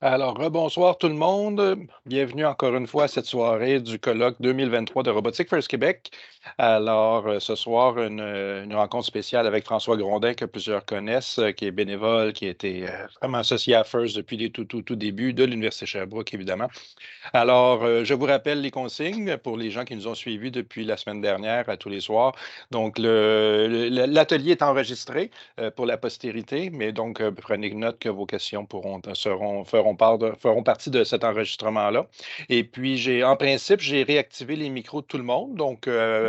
Alors, rebonsoir tout le monde. Bienvenue encore une fois à cette soirée du colloque 2023 de Robotique First Québec. Alors, ce soir, une rencontre spéciale avec François Grondin, que plusieurs connaissent, qui est bénévole, qui a été vraiment associé à First depuis les tout débuts de l'Université Sherbrooke, évidemment. Alors, je vous rappelle les consignes pour les gens qui nous ont suivis depuis la semaine dernière à tous les soirs. Donc, l'atelier est enregistré pour la postérité, mais donc, prenez note que vos questions feront partie de cet enregistrement-là. Et puis, en principe, j'ai réactivé les micros de tout le monde. Donc,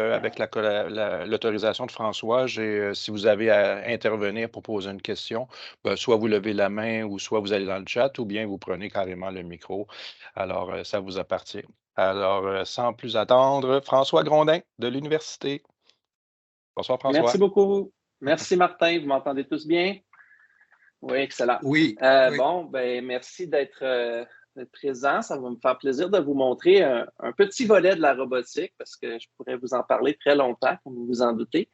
avec l'autorisation de François, si vous avez à intervenir pour poser une question, ben, soit vous levez la main ou soit vous allez dans le chat ou bien vous prenez carrément le micro. Alors, ça vous appartient. Alors, sans plus attendre, François Grondin de l'Université. Bonsoir, Merci François. beaucoup. Merci, Martin. Vous m'entendez tous bien? Oui, excellent. Oui, oui. Bon, ben merci d'être présent. Ça va me faire plaisir de vous montrer un petit volet de la robotique parce que je pourrais vous en parler très longtemps, comme vous vous en doutez.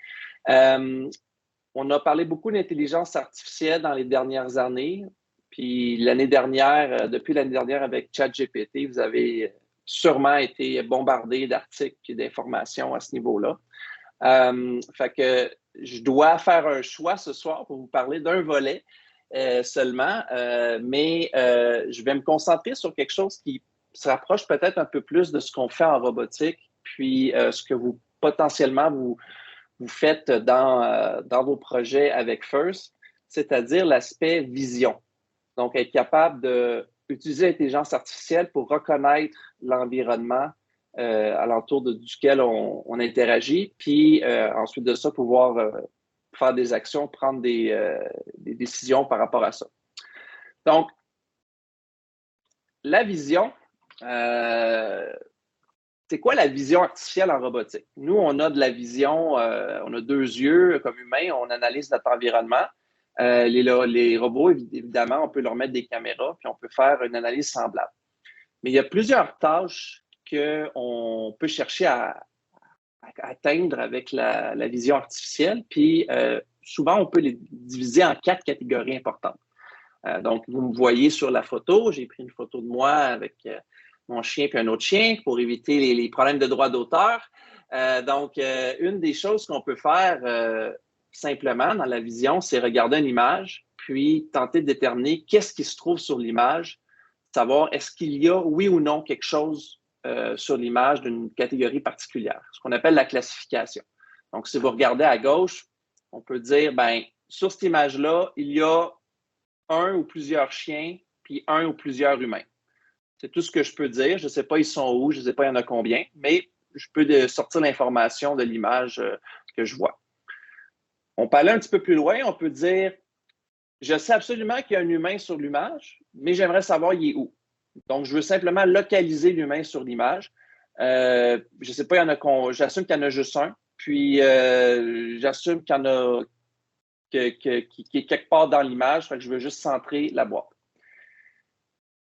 On a parlé beaucoup d'intelligence artificielle dans les dernières années. Puis depuis l'année dernière avec ChatGPT, vous avez sûrement été bombardé d'articles et d'informations à ce niveau-là. Fait que je dois faire un choix ce soir pour vous parler d'un volet seulement, mais je vais me concentrer sur quelque chose qui se rapproche peut-être un peu plus de ce qu'on fait en robotique, puis ce que vous potentiellement vous faites dans vos projets avec FIRST, c'est-à-dire l'aspect vision. Donc, être capable d'utiliser l'intelligence artificielle pour reconnaître l'environnement alentour duquel on interagit, puis ensuite de ça, pouvoir faire des actions, prendre des décisions par rapport à ça. Donc, la vision, c'est quoi la vision artificielle en robotique? Nous, on a de la vision, on a deux yeux comme humains, on analyse notre environnement. Les robots, évidemment, on peut leur mettre des caméras, puis on peut faire une analyse semblable. Mais il y a plusieurs tâches qu'on peut chercher à atteindre avec la vision artificielle, puis souvent, on peut les diviser en 4 catégories importantes. Donc, vous me voyez sur la photo, j'ai pris une photo de moi avec mon chien puis un autre chien pour éviter les problèmes de droit d'auteur. Donc, une des choses qu'on peut faire simplement dans la vision, c'est regarder une image, puis tenter de déterminer qu'est-ce qui se trouve sur l'image, savoir est-ce qu'il y a, oui ou non, quelque chose sur l'image d'une catégorie particulière, ce qu'on appelle la classification. Donc, si vous regardez à gauche, on peut dire, ben sur cette image-là, il y a un ou plusieurs chiens, puis un ou plusieurs humains. C'est tout ce que je peux dire. Je ne sais pas ils sont où, je ne sais pas il y en a combien, mais je peux sortir l'information de l'image que je vois. On peut aller un petit peu plus loin, on peut dire, je sais absolument qu'il y a un humain sur l'image, mais j'aimerais savoir il est où. Donc, je veux simplement localiser l'humain sur l'image. Je ne sais pas, j'assume qu'il y en a juste un, puis j'assume qu'il y en a qui est quelque part dans l'image, fait que je veux juste centrer la boîte.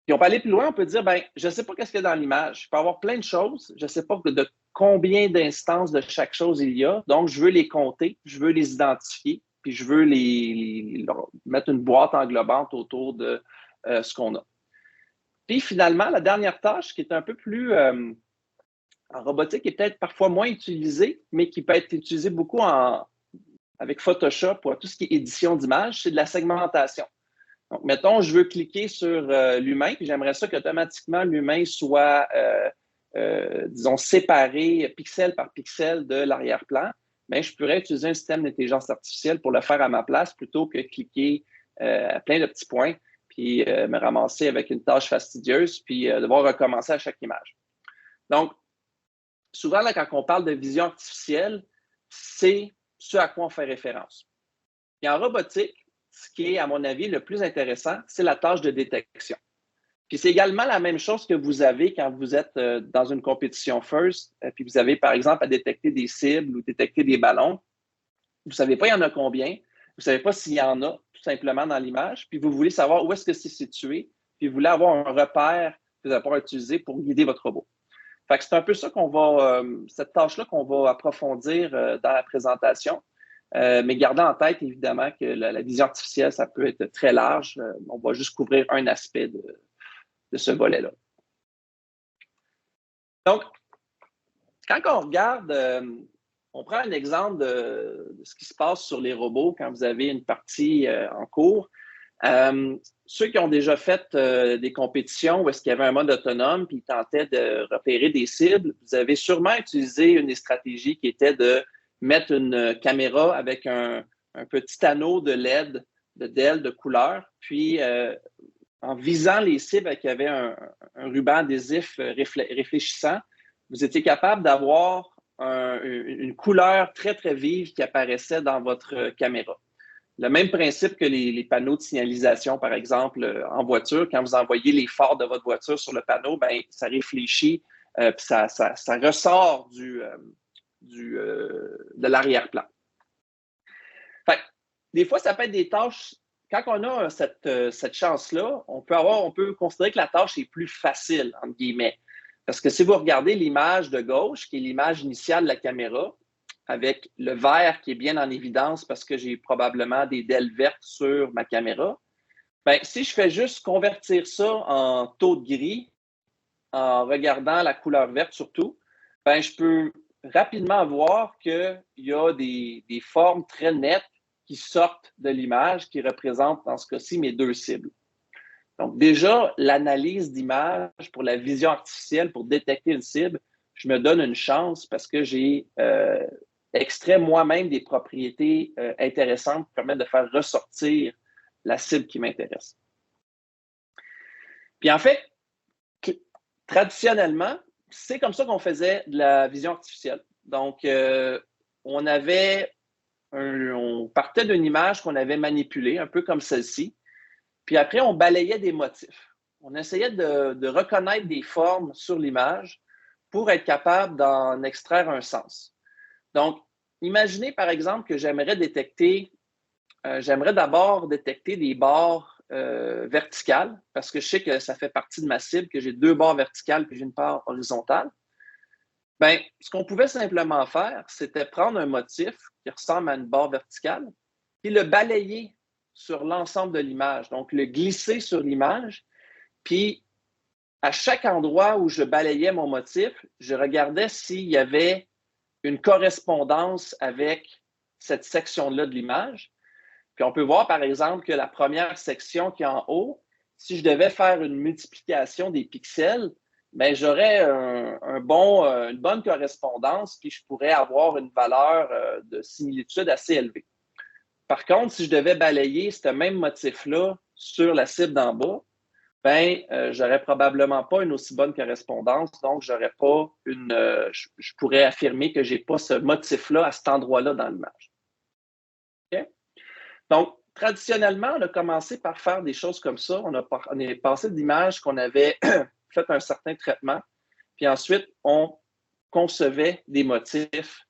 Puis on peut aller plus loin, on peut dire, ben, je ne sais pas qu'est-ce qu'il y a dans l'image. Il peut y avoir plein de choses, je ne sais pas de combien d'instances de chaque chose il y a, donc je veux les compter, je veux les identifier, puis je veux leur mettre une boîte englobante autour de ce qu'on a. Puis finalement, la dernière tâche qui est un peu plus en robotique est peut-être parfois moins utilisée, mais qui peut être utilisée beaucoup avec Photoshop pour tout ce qui est édition d'images, c'est de la segmentation. Donc, mettons, je veux cliquer sur l'humain, puis j'aimerais ça qu'automatiquement l'humain soit, disons, séparé pixel par pixel de l'arrière-plan. Bien, je pourrais utiliser un système d'intelligence artificielle pour le faire à ma place plutôt que cliquer à plein de petits points, puis me ramasser avec une tâche fastidieuse, puis devoir recommencer à chaque image. Donc, souvent, là, quand on parle de vision artificielle, c'est ce à quoi on fait référence. Et en robotique, ce qui est, à mon avis, le plus intéressant, c'est la tâche de détection. Puis c'est également la même chose que vous avez quand vous êtes dans une compétition FIRST, puis vous avez, par exemple, à détecter des cibles ou détecter des ballons. Vous ne savez pas il y en a combien, vous ne savez pas s'il y en a tout simplement dans l'image, puis vous voulez savoir où est-ce que c'est situé, puis vous voulez avoir un repère que vous allez pouvoir utiliser pour guider votre robot. Fait que c'est un peu ça cette tâche-là qu'on va approfondir dans la présentation. Mais gardez en tête, évidemment, que la vision artificielle, ça peut être très large. On va juste couvrir un aspect ce volet-là. Donc, quand on regarde, on prend un exemple de ce qui se passe sur les robots quand vous avez une partie en cours. Ceux qui ont déjà fait des compétitions où est-ce qu'il y avait un mode autonome puis ils tentaient de repérer des cibles, vous avez sûrement utilisé une des stratégies qui était de mettre une caméra avec un petit anneau de LED, de couleur, puis en visant les cibles qui avaient un ruban adhésif réfléchissant, vous étiez capable d'avoir une couleur très, très vive qui apparaissait dans votre caméra. Le même principe que les panneaux de signalisation, par exemple, en voiture. Quand vous envoyez les phares de votre voiture sur le panneau, bien, ça réfléchit puis ça ressort de l'arrière-plan. Des fois, ça peut être des tâches. Quand on a cette chance-là, on peut considérer que la tâche est plus facile, entre guillemets. Parce que si vous regardez l'image de gauche, qui est l'image initiale de la caméra, avec le vert qui est bien en évidence parce que j'ai probablement des DEL vertes sur ma caméra, bien, si je fais juste convertir ça en taux de gris, en regardant la couleur verte surtout, bien, je peux rapidement voir qu'il y a des formes très nettes qui sortent de l'image, qui représentent dans ce cas-ci mes deux cibles. Donc déjà, l'analyse d'image pour la vision artificielle, pour détecter une cible, je me donne une chance parce que j'ai extrait moi-même des propriétés intéressantes qui permettent de faire ressortir la cible qui m'intéresse. Puis en fait, traditionnellement, c'est comme ça qu'on faisait de la vision artificielle. Donc, on partait d'une image qu'on avait manipulée, un peu comme celle-ci. Puis après, on balayait des motifs. On essayait de reconnaître des formes sur l'image pour être capable d'en extraire un sens. Donc, imaginez par exemple que j'aimerais d'abord détecter des barres verticales, parce que je sais que ça fait partie de ma cible, que j'ai deux barres verticales puis j'ai une barre horizontale. Bien, ce qu'on pouvait simplement faire, c'était prendre un motif qui ressemble à une barre verticale et le balayer sur l'ensemble de l'image, donc le glisser sur l'image, puis à chaque endroit où je balayais mon motif, je regardais s'il y avait une correspondance avec cette section-là de l'image. Puis on peut voir, par exemple, que la première section qui est en haut, si je devais faire une multiplication des pixels, bien, j'aurais une bonne correspondance, puis je pourrais avoir une valeur de similitude assez élevée. Par contre, si je devais balayer ce même motif-là sur la cible d'en bas, bien, je n'aurais probablement pas une aussi bonne correspondance, donc je pourrais affirmer que je n'ai pas ce motif-là à cet endroit-là dans l'image. Okay? Donc, traditionnellement, on a commencé par faire des choses comme ça. On est passé d'images qu'on avait fait un certain traitement, puis ensuite, on concevait des motifs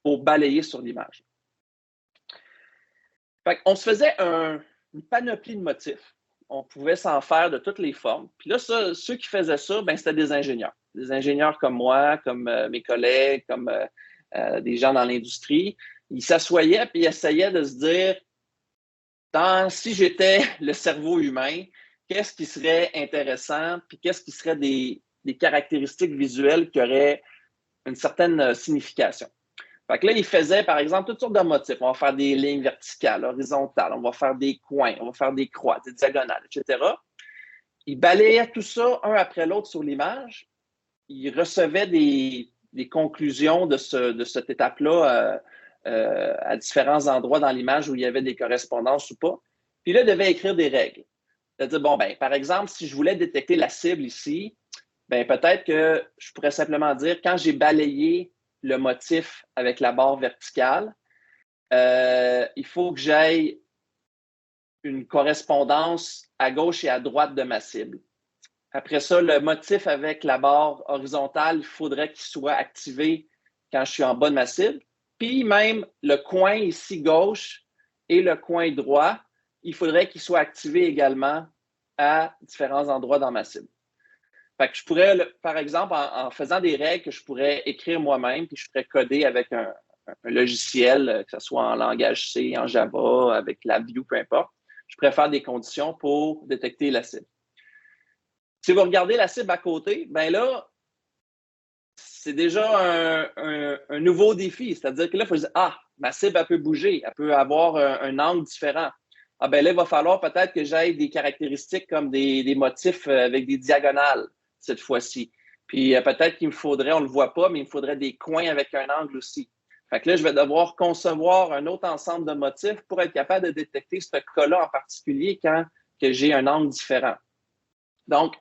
pour balayer sur l'image. On se faisait une panoplie de motifs. On pouvait s'en faire de toutes les formes. Puis là, ceux qui faisaient ça, ben, c'était des ingénieurs. Des ingénieurs comme moi, comme mes collègues, comme des gens dans l'industrie. Ils s'assoyaient puis ils essayaient de se dire, si j'étais le cerveau humain, qu'est-ce qui serait intéressant, puis qu'est-ce qui serait des caractéristiques visuelles qui auraient une certaine signification. Fait que là, ils faisaient, par exemple, toutes sortes de motifs. On va faire des lignes verticales, horizontales, on va faire des coins, on va faire des croix, des diagonales, etc. Ils balayaient tout ça un après l'autre sur l'image. Ils recevaient des conclusions de cette étape-là à différents endroits dans l'image où il y avait des correspondances ou pas. Puis là, ils devaient écrire des règles. C'est-à-dire, bon, ben, par exemple, si je voulais détecter la cible ici, ben, peut-être que je pourrais simplement dire, quand j'ai balayé le motif avec la barre verticale, il faut que j'aille une correspondance à gauche et à droite de ma cible. Après ça, le motif avec la barre horizontale, il faudrait qu'il soit activé quand je suis en bas de ma cible. Puis même le coin ici gauche et le coin droit, il faudrait qu'il soit activé également à différents endroits dans ma cible. Fait que je pourrais, par exemple, en faisant des règles que je pourrais écrire moi-même, puis je pourrais coder avec un logiciel, que ce soit en langage C, en Java, avec LabVIEW, peu importe, je pourrais faire des conditions pour détecter la cible. Si vous regardez la cible à côté, bien là, c'est déjà un nouveau défi. C'est-à-dire que là, il faut se dire, ah, ma cible, elle peut bouger, elle peut avoir un angle différent. Ah ben là, il va falloir peut-être que j'aille des caractéristiques comme des motifs avec des diagonales cette fois-ci. Puis peut-être qu'il me faudrait, on ne le voit pas, mais il me faudrait des coins avec un angle aussi. Fait que là, je vais devoir concevoir un autre ensemble de motifs pour être capable de détecter ce cas-là en particulier quand que j'ai un angle différent. Donc,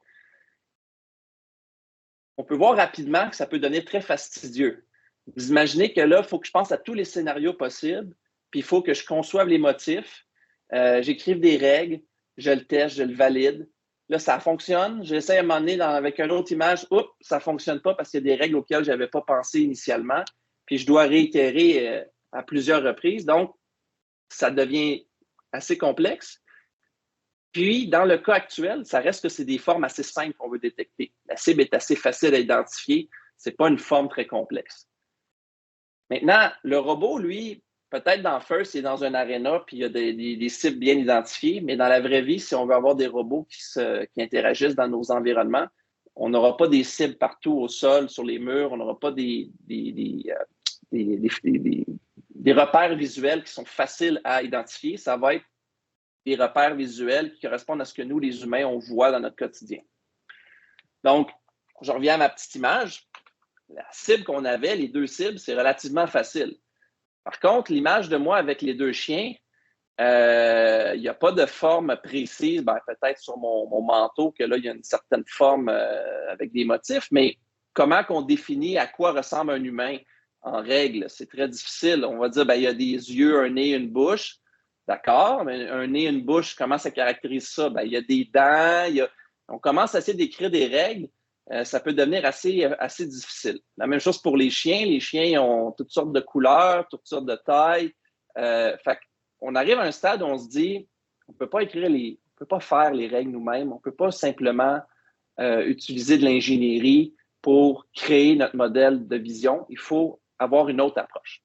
on peut voir rapidement que ça peut devenir très fastidieux. Vous imaginez que là, il faut que je pense à tous les scénarios possibles, puis il faut que je conçoive les motifs, j'écrive des règles, je le teste, je le valide. Là, ça fonctionne. J'essaie à un moment donné avec une autre image. Oups, ça ne fonctionne pas parce qu'il y a des règles auxquelles je n'avais pas pensé initialement. Puis je dois réitérer à plusieurs reprises. Donc, ça devient assez complexe. Puis, dans le cas actuel, ça reste que c'est des formes assez simples qu'on veut détecter. La cible est assez facile à identifier. Ce n'est pas une forme très complexe. Maintenant, le robot, lui, peut-être dans First, il est dans un aréna, puis il y a des cibles bien identifiées, mais dans la vraie vie, si on veut avoir des robots qui interagissent dans nos environnements, on n'aura pas des cibles partout au sol, sur les murs, on n'aura pas des repères visuels qui sont faciles à identifier. Ça va être des repères visuels qui correspondent à ce que nous, les humains, on voit dans notre quotidien. Donc, je reviens à ma petite image. La cible qu'on avait, les deux cibles, c'est relativement facile. Par contre, l'image de moi avec les deux chiens, il n'y a pas de forme précise, peut-être sur mon manteau, que là, il y a une certaine forme avec des motifs, mais comment qu'on définit à quoi ressemble un humain en règle? C'est très difficile. On va dire, il y a des yeux, un nez, une bouche. D'accord, mais un nez, une bouche, comment ça caractérise ça? Il y a des dents, on commence à essayer d'écrire des règles. Ça peut devenir assez difficile. La même chose pour les chiens. Les chiens ont toutes sortes de couleurs, toutes sortes de tailles. On arrive à un stade où on se dit, on ne peut pas faire les règles nous-mêmes. On ne peut pas simplement utiliser de l'ingénierie pour créer notre modèle de vision. Il faut avoir une autre approche.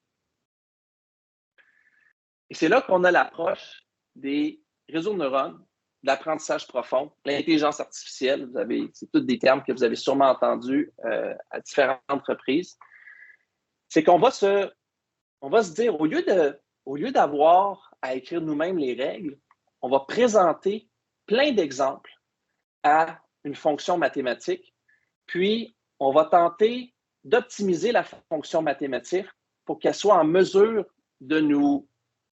Et c'est là qu'on a l'approche des réseaux de neurones, de l'apprentissage profond, l'intelligence artificielle. C'est tous des termes que vous avez sûrement entendus à différentes reprises. C'est qu'on va se dire, au lieu d'avoir à écrire nous-mêmes les règles, on va présenter plein d'exemples à une fonction mathématique, puis on va tenter d'optimiser la fonction mathématique pour qu'elle soit en mesure de nous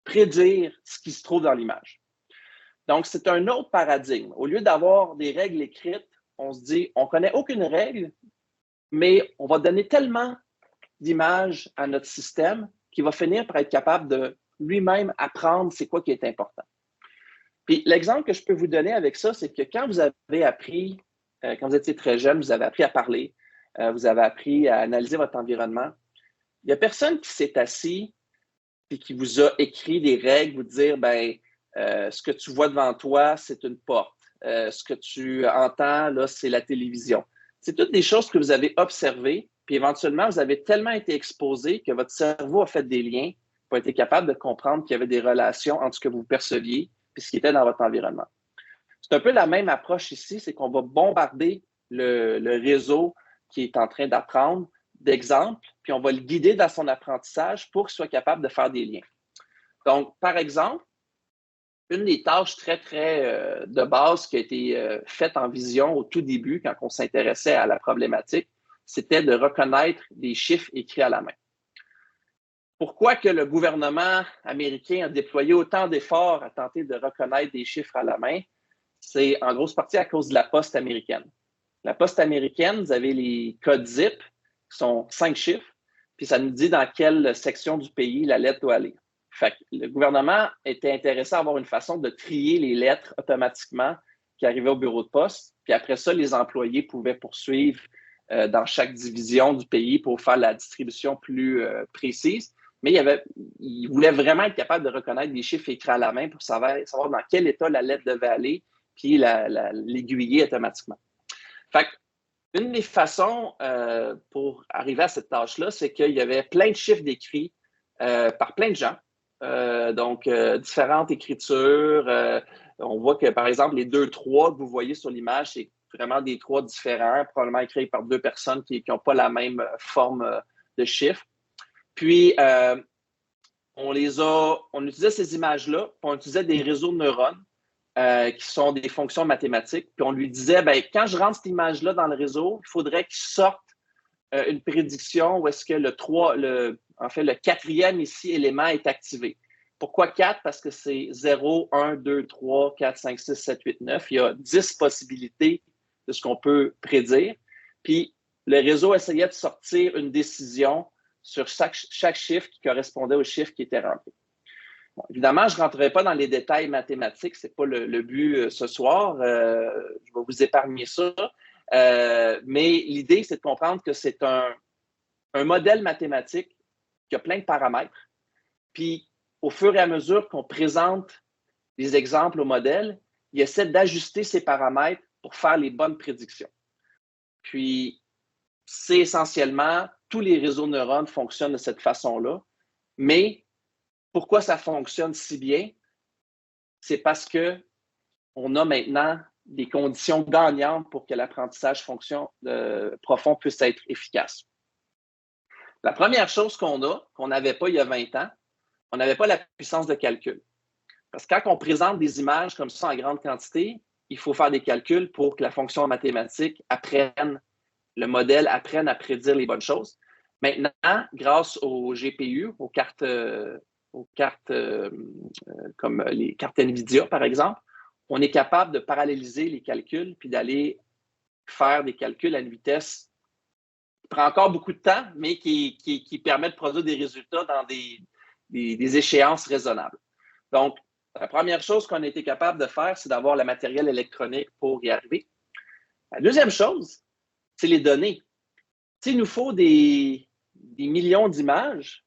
prédire ce qui se trouve dans l'image. Donc, c'est un autre paradigme. Au lieu d'avoir des règles écrites, on se dit, on ne connaît aucune règle, mais on va donner tellement d'images à notre système qu'il va finir par être capable de lui-même apprendre c'est quoi qui est important. Puis l'exemple que je peux vous donner avec ça, c'est que quand vous avez appris, quand vous étiez très jeune, vous avez appris à parler, vous avez appris à analyser votre environnement, il n'y a personne qui s'est assis et qui vous a écrit des règles, vous dire, ce que tu vois devant toi, c'est une porte. Ce que tu entends, là, c'est la télévision. C'est toutes des choses que vous avez observées, puis éventuellement, vous avez tellement été exposé que votre cerveau a fait des liens pour être capable de comprendre qu'il y avait des relations entre ce que vous perceviez et ce qui était dans votre environnement. C'est un peu la même approche ici, c'est qu'on va bombarder le réseau qui est en train d'apprendre d'exemples, puis on va le guider dans son apprentissage pour qu'il soit capable de faire des liens. Donc, par exemple, une des tâches très, très de base qui a été faite en vision au tout début, quand on s'intéressait à la problématique, c'était de reconnaître des chiffres écrits à la main. Pourquoi que le gouvernement américain a déployé autant d'efforts à tenter de reconnaître des chiffres à la main? C'est en grosse partie à cause de la poste américaine. La poste américaine, vous avez les codes ZIP, qui sont 5 chiffres, puis ça nous dit dans quelle section du pays la lettre doit aller. Fait que le gouvernement était intéressé à avoir une façon de trier les lettres automatiquement qui arrivaient au bureau de poste. Puis après ça, les employés pouvaient poursuivre dans chaque division du pays pour faire la distribution plus précise. Mais il voulait vraiment être capable de reconnaître des chiffres écrits à la main pour savoir dans quel état la lettre devait aller, puis l'aiguiller automatiquement. Fait que, une des façons pour arriver à cette tâche-là, c'est qu'il y avait plein de chiffres décrits par plein de gens. Donc, différentes écritures. On voit que, par exemple, les 2-3 que vous voyez sur l'image, c'est vraiment des 3 différents, probablement écrits par 2 personnes qui n'ont pas la même forme de chiffre. Puis, on utilisait ces images-là, puis on utilisait des réseaux de neurones qui sont des fonctions mathématiques. Puis on lui disait, ben, quand je rentre cette image-là dans le réseau, il faudrait qu'il sorte une prédiction où est-ce que le 4e ici élément est activé. Pourquoi 4? Parce que c'est 0, 1, 2, 3, 4, 5, 6, 7, 8, 9. Il y a 10 possibilités de ce qu'on peut prédire. Puis le réseau essayait de sortir une décision sur chaque chiffre qui correspondait au chiffre qui était rempli. Bon, évidemment, je ne rentrerai pas dans les détails mathématiques, ce n'est pas le but ce soir. Je vais vous épargner ça. Mais l'idée, c'est de comprendre que c'est un modèle mathématique qui a plein de paramètres. Puis, au fur et à mesure qu'on présente les exemples au modèle, il essaie d'ajuster ces paramètres pour faire les bonnes prédictions. Puis, c'est essentiellement, tous les réseaux de neurones fonctionnent de cette façon-là. Mais pourquoi ça fonctionne si bien? C'est parce qu'on a maintenant des conditions gagnantes pour que l'apprentissage profond puisse être efficace. La première chose qu'on n'avait pas il y a 20 ans, on n'avait pas la puissance de calcul. Parce que quand on présente des images comme ça en grande quantité, il faut faire des calculs pour que la fonction mathématique le modèle apprenne à prédire les bonnes choses. Maintenant, grâce aux GPU, aux cartes comme les cartes NVIDIA, par exemple, on est capable de paralléliser les calculs puis d'aller faire des calculs à une vitesse qui prend encore beaucoup de temps, mais qui permet de produire des résultats dans des échéances raisonnables. Donc, la première chose qu'on a été capable de faire, c'est d'avoir le matériel électronique pour y arriver. La deuxième chose, c'est les données. S'il nous faut des millions d'images,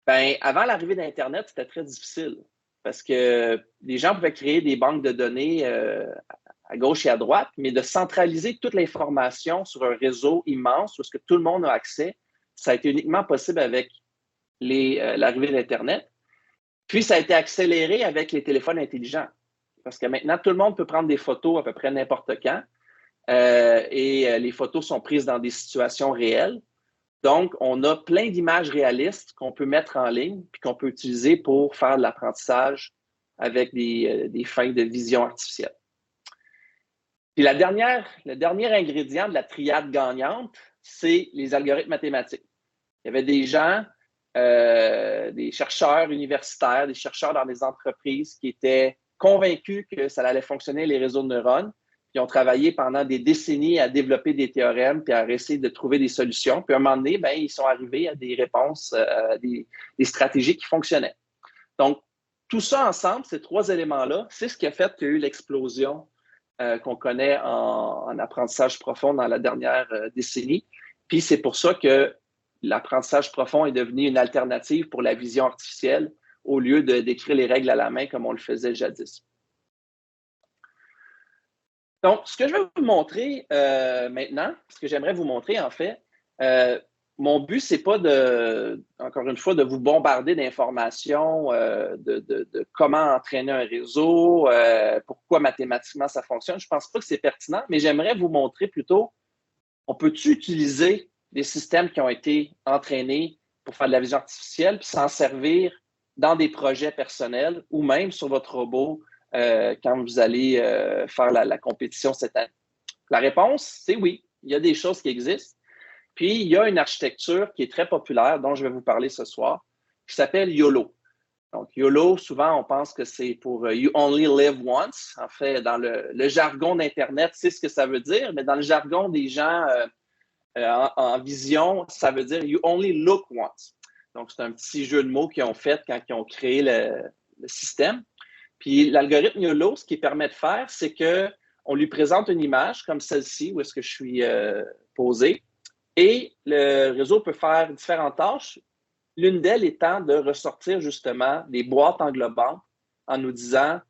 ben, avant l'arrivée d'Internet, c'était très difficile parce que les gens pouvaient créer des banques de données à gauche et à droite, mais de centraliser toute l'information sur un réseau immense où est-ce que tout le monde a accès, ça a été uniquement possible avec l'arrivée d'Internet. Puis, ça a été accéléré avec les téléphones intelligents parce que maintenant, tout le monde peut prendre des photos à peu près n'importe quand et les photos sont prises dans des situations réelles. Donc, on a plein d'images réalistes qu'on peut mettre en ligne puis qu'on peut utiliser pour faire de l'apprentissage avec des fins de vision artificielle. Puis le dernier ingrédient de la triade gagnante, c'est les algorithmes mathématiques. Il y avait des gens, des chercheurs universitaires, des chercheurs dans des entreprises qui étaient convaincus que ça allait fonctionner les réseaux de neurones. Puis ont travaillé pendant des décennies à développer des théorèmes puis à essayer de trouver des solutions. Puis à un moment donné, ben, ils sont arrivés à des réponses, des stratégies qui fonctionnaient. Donc, tout ça ensemble, ces 3 éléments-là, c'est ce qui a fait qu'il y a eu l'explosion qu'on connaît en apprentissage profond dans la dernière décennie. Puis c'est pour ça que l'apprentissage profond est devenu une alternative pour la vision artificielle au lieu d'écrire les règles à la main comme on le faisait jadis. Donc, ce que je vais vous montrer maintenant, ce que j'aimerais vous montrer en fait, mon but, ce n'est pas encore une fois, de vous bombarder d'informations de comment entraîner un réseau, pourquoi mathématiquement ça fonctionne. Je ne pense pas que c'est pertinent, mais j'aimerais vous montrer plutôt, on peut-tu utiliser des systèmes qui ont été entraînés pour faire de la vision artificielle, puis s'en servir dans des projets personnels ou même sur votre robot quand vous allez faire la compétition cette année? La réponse, c'est oui. Il y a des choses qui existent. Puis, il y a une architecture qui est très populaire, dont je vais vous parler ce soir, qui s'appelle YOLO. Donc, YOLO, souvent, on pense que c'est pour You Only Live Once. En fait, dans le jargon d'Internet, c'est ce que ça veut dire, mais dans le jargon des gens en vision, ça veut dire You Only Look Once. Donc, c'est un petit jeu de mots qu'ils ont fait quand ils ont créé le système. Puis l'algorithme YOLO, ce qu'il permet de faire, c'est qu'on lui présente une image comme celle-ci, où est-ce que je suis posé, et le réseau peut faire différentes tâches, l'une d'elles étant de ressortir justement des boîtes englobantes en nous disant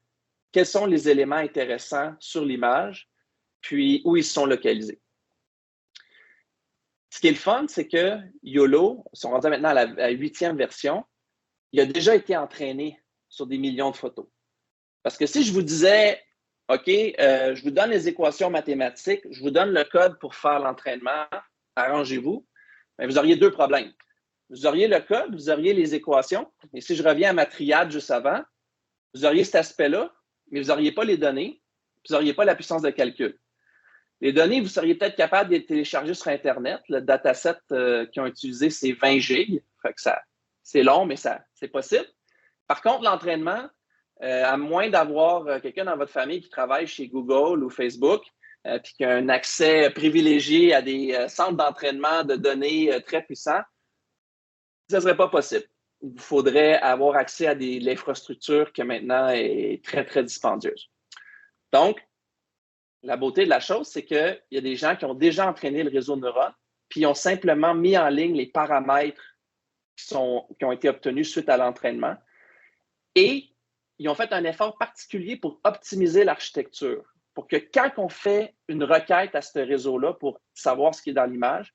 quels sont les éléments intéressants sur l'image, puis où ils sont localisés. Ce qui est le fun, c'est que YOLO, ils sont rendus maintenant à la 8e version, il a déjà été entraîné sur des millions de photos. Parce que si je vous disais, OK, je vous donne les équations mathématiques, je vous donne le code pour faire l'entraînement, arrangez-vous. Mais vous auriez deux problèmes. Vous auriez le code, vous auriez les équations. Et si je reviens à ma triade juste avant, vous auriez cet aspect-là, mais vous n'auriez pas les données, vous n'auriez pas la puissance de calcul. Les données, vous seriez peut-être capable de les télécharger sur Internet. Le dataset qu'ils ont utilisé, c'est 20 gigs. Fait que c'est long, mais c'est possible. Par contre, l'entraînement, à moins d'avoir quelqu'un dans votre famille qui travaille chez Google ou Facebook, puis qui a un accès privilégié à des centres d'entraînement de données très puissants, ce ne serait pas possible. Il vous faudrait avoir accès à l'infrastructure qui maintenant est très, très dispendieuse. Donc, la beauté de la chose, c'est qu'il y a des gens qui ont déjà entraîné le réseau de neurones, puis ils ont simplement mis en ligne les paramètres qui ont été obtenus suite à l'entraînement. Et ils ont fait un effort particulier pour optimiser l'architecture, pour que quand on fait une requête à ce réseau-là pour savoir ce qui est dans l'image,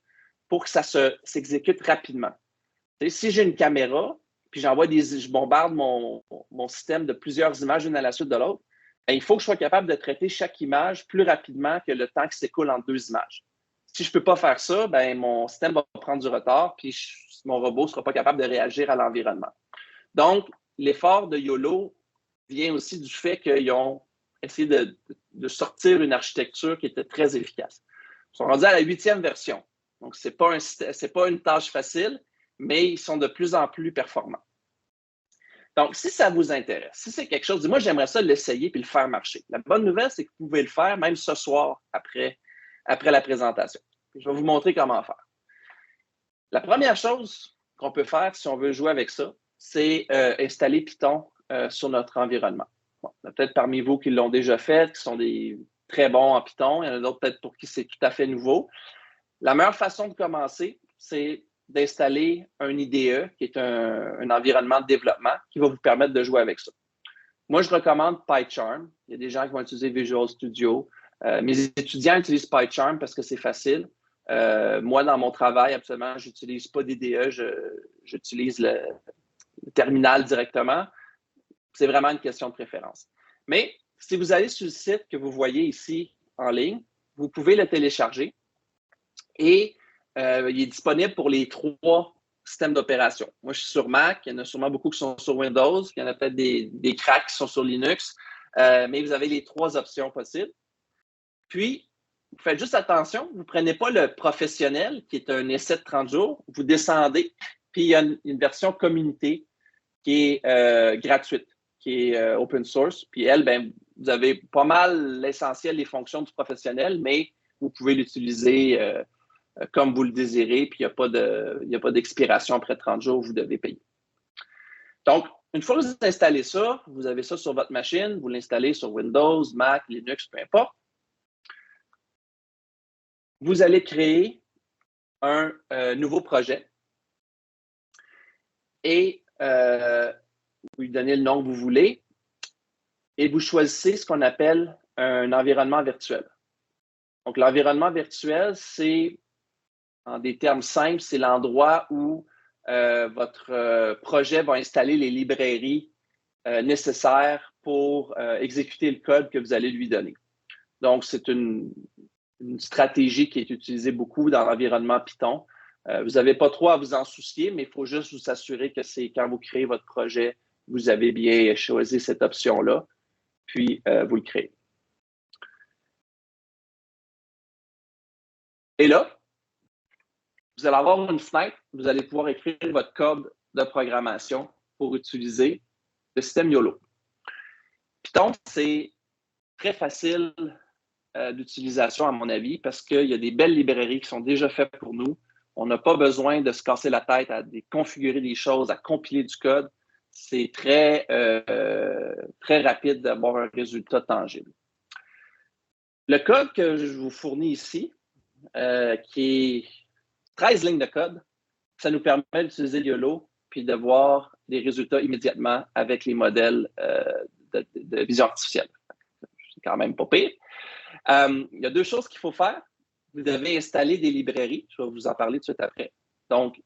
pour que ça s'exécute rapidement. Si j'ai une caméra, puis je bombarde mon système de plusieurs images l'une à la suite de l'autre, il faut que je sois capable de traiter chaque image plus rapidement que le temps qui s'écoule entre deux images. Si je ne peux pas faire ça, mon système va prendre du retard, puis mon robot ne sera pas capable de réagir à l'environnement. Donc, l'effort de YOLO vient aussi du fait qu'ils ont essayé de sortir une architecture qui était très efficace. Ils sont rendus à la 8e version. Donc, ce n'est pas une tâche facile, mais ils sont de plus en plus performants. Donc, si ça vous intéresse, si c'est quelque chose, moi, j'aimerais ça l'essayer puis le faire marcher. La bonne nouvelle, c'est que vous pouvez le faire même ce soir après la présentation. Je vais vous montrer comment faire. La première chose qu'on peut faire si on veut jouer avec ça, c'est installer Python sur notre environnement. Bon, il y en a peut-être parmi vous qui l'ont déjà fait, qui sont des très bons en Python. Il y en a d'autres peut-être pour qui c'est tout à fait nouveau. La meilleure façon de commencer, c'est d'installer un IDE, qui est un environnement de développement qui va vous permettre de jouer avec ça. Moi, je recommande PyCharm. Il y a des gens qui vont utiliser Visual Studio. Mes étudiants utilisent PyCharm parce que c'est facile. Moi, dans mon travail, absolument, je n'utilise pas d'IDE, j'utilise le terminal directement. C'est vraiment une question de préférence. Mais si vous allez sur le site que vous voyez ici en ligne, vous pouvez le télécharger et il est disponible pour les 3 systèmes d'opération. Moi, je suis sur Mac, il y en a sûrement beaucoup qui sont sur Windows, il y en a peut-être des cracks qui sont sur Linux, mais vous avez les 3 options possibles. Puis, vous faites juste attention, vous ne prenez pas le professionnel, qui est un essai de 30 jours, vous descendez, puis il y a une version communauté qui est gratuite, qui est open source. Puis elle, vous avez pas mal l'essentiel des fonctions du professionnel, mais vous pouvez l'utiliser comme vous le désirez, puis il n'y a pas d'expiration après 30 jours, vous devez payer. Donc, une fois que vous installez ça, vous avez ça sur votre machine, vous l'installez sur Windows, Mac, Linux, peu importe. Vous allez créer un nouveau projet et vous lui donnez le nom que vous voulez et vous choisissez ce qu'on appelle un environnement virtuel. Donc, l'environnement virtuel, c'est, en des termes simples, c'est l'endroit où votre projet va installer les librairies nécessaires pour exécuter le code que vous allez lui donner. Donc, c'est une stratégie qui est utilisée beaucoup dans l'environnement Python. Vous n'avez pas trop à vous en soucier, mais il faut juste vous assurer que c'est quand vous créez votre projet, vous avez bien choisi cette option-là, puis vous le créez. Et là, vous allez avoir une fenêtre, vous allez pouvoir écrire votre code de programmation pour utiliser le système YOLO. Python, c'est très facile d'utilisation, à mon avis, parce qu'il y a des belles librairies qui sont déjà faites pour nous. On n'a pas besoin de se casser la tête à configurer des choses, à compiler du code. C'est très rapide d'avoir un résultat tangible. Le code que je vous fournis ici, qui est 13 lignes de code, ça nous permet d'utiliser le YOLO puis de voir des résultats immédiatement avec les modèles de vision artificielle. C'est quand même pas pire. Il y a 2 choses qu'il faut faire. Vous devez installer des librairies. Je vais vous en parler tout de suite après. Donc,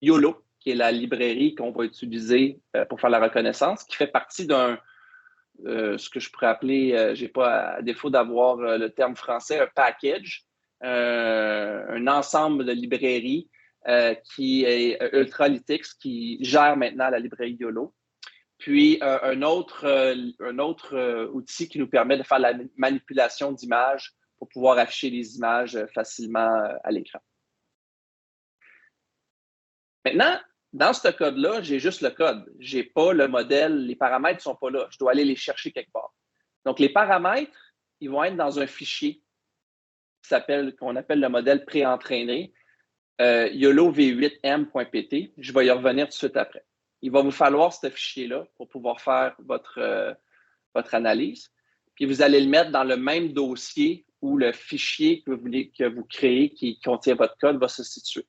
YOLO, qui est la librairie qu'on va utiliser pour faire la reconnaissance, qui fait partie d'un ce que je pourrais appeler, j'ai pas à défaut d'avoir le terme français, un package, un ensemble de librairies qui est Ultralytics, qui gère maintenant la librairie YOLO. Puis un autre outil qui nous permet de faire la manipulation d'images pour pouvoir afficher les images facilement à l'écran. Maintenant, dans ce code-là, j'ai juste le code. Je n'ai pas le modèle, les paramètres ne sont pas là. Je dois aller les chercher quelque part. Donc, les paramètres, ils vont être dans un fichier qu'on appelle le modèle pré-entraîné, YOLO v8m.pt. Je vais y revenir tout de suite après. Il va vous falloir ce fichier-là pour pouvoir faire votre analyse. Puis, vous allez le mettre dans le même dossier où le fichier que vous créez qui contient votre code va se situer.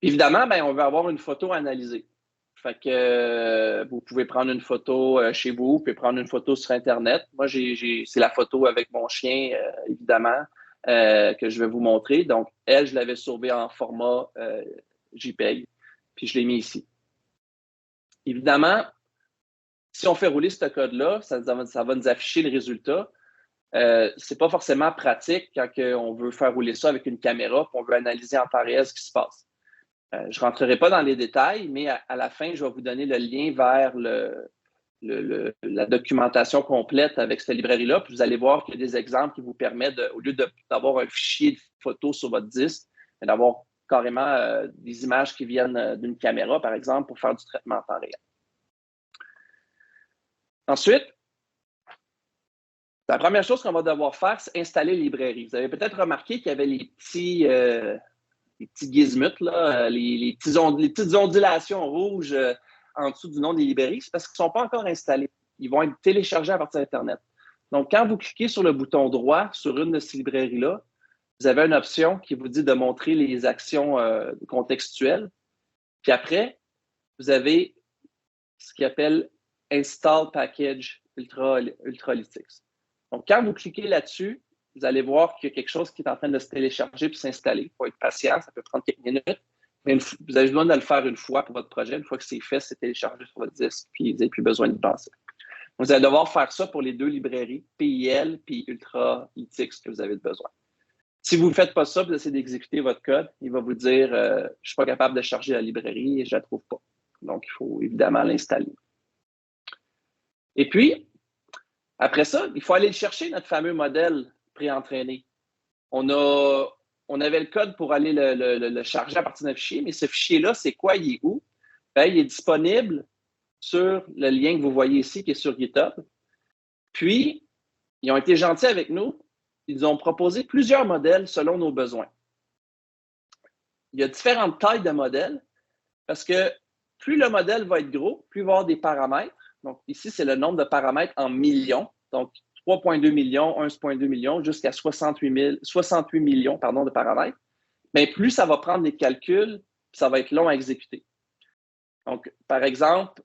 Évidemment, on veut avoir une photo analysée. Fait que vous pouvez prendre une photo chez vous, vous pouvez prendre une photo sur Internet. Moi, c'est la photo avec mon chien, évidemment, que je vais vous montrer. Donc, elle, je l'avais sauvée en format JPEG, puis je l'ai mis ici. Évidemment, si on fait rouler ce code-là, ça va nous afficher le résultat. Ce n'est pas forcément pratique quand on veut faire rouler ça avec une caméra, puis on veut analyser en temps réel ce qui se passe. Je ne rentrerai pas dans les détails, mais à la fin, je vais vous donner le lien vers la documentation complète avec cette librairie-là. Puis vous allez voir qu'il y a des exemples qui vous permettent, au lieu d'avoir un fichier de photos sur votre disque, d'avoir carrément des images qui viennent d'une caméra, par exemple, pour faire du traitement en temps réel. Ensuite, la première chose qu'on va devoir faire, c'est installer les librairies. Vous avez peut-être remarqué qu'il y avait les petits gizmutes, là, les petites ondulations rouges en dessous du nom des librairies, c'est parce qu'ils ne sont pas encore installés. Ils vont être téléchargés à partir d'Internet. Donc, quand vous cliquez sur le bouton droit sur une de ces librairies-là, vous avez une option qui vous dit de montrer les actions contextuelles. Puis après, vous avez ce qu'il appelle Install Package Ultralytics. Donc, quand vous cliquez là-dessus, vous allez voir qu'il y a quelque chose qui est en train de se télécharger et s'installer. Il faut être patient, ça peut prendre quelques minutes. Mais vous avez besoin de le faire une fois pour votre projet. Une fois que c'est fait, c'est téléchargé sur votre disque, puis vous n'avez plus besoin de penser. Vous allez devoir faire ça pour les deux librairies, PIL et Ultralytics que vous avez besoin. Si vous ne faites pas ça, vous essayez d'exécuter votre code, il va vous dire je ne suis pas capable de charger la librairie et je ne la trouve pas. Donc, il faut évidemment l'installer. Et puis, après ça, il faut aller chercher notre fameux modèle pré-entraîné. On avait le code pour aller le charger à partir d'un fichier, mais ce fichier-là, c'est quoi? Il est où? Il est disponible sur le lien que vous voyez ici, qui est sur GitHub. Puis, ils ont été gentils avec nous. Ils ont proposé plusieurs modèles selon nos besoins. Il y a différentes tailles de modèles parce que plus le modèle va être gros, plus il va y avoir des paramètres. Donc, ici, c'est le nombre de paramètres en millions. Donc, 3,2 millions, 11,2 millions, jusqu'à 68 millions de paramètres. Mais plus ça va prendre des calculs, ça va être long à exécuter. Donc, par exemple,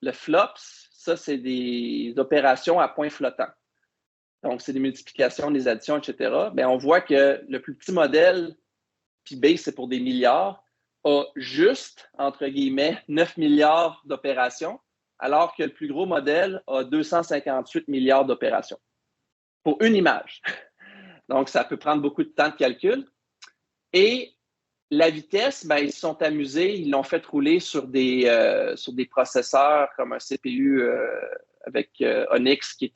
le flops, ça, c'est des opérations à point flottant. Donc, c'est des multiplications, des additions, etc. Bien, on voit que le plus petit modèle, pi base, c'est pour des milliards, a juste, entre guillemets, 9 milliards d'opérations, alors que le plus gros modèle a 258 milliards d'opérations pour une image. Donc, ça peut prendre beaucoup de temps de calcul. Et la vitesse, bien, ils se sont amusés, ils l'ont fait rouler sur des processeurs comme un CPU avec Onyx, qui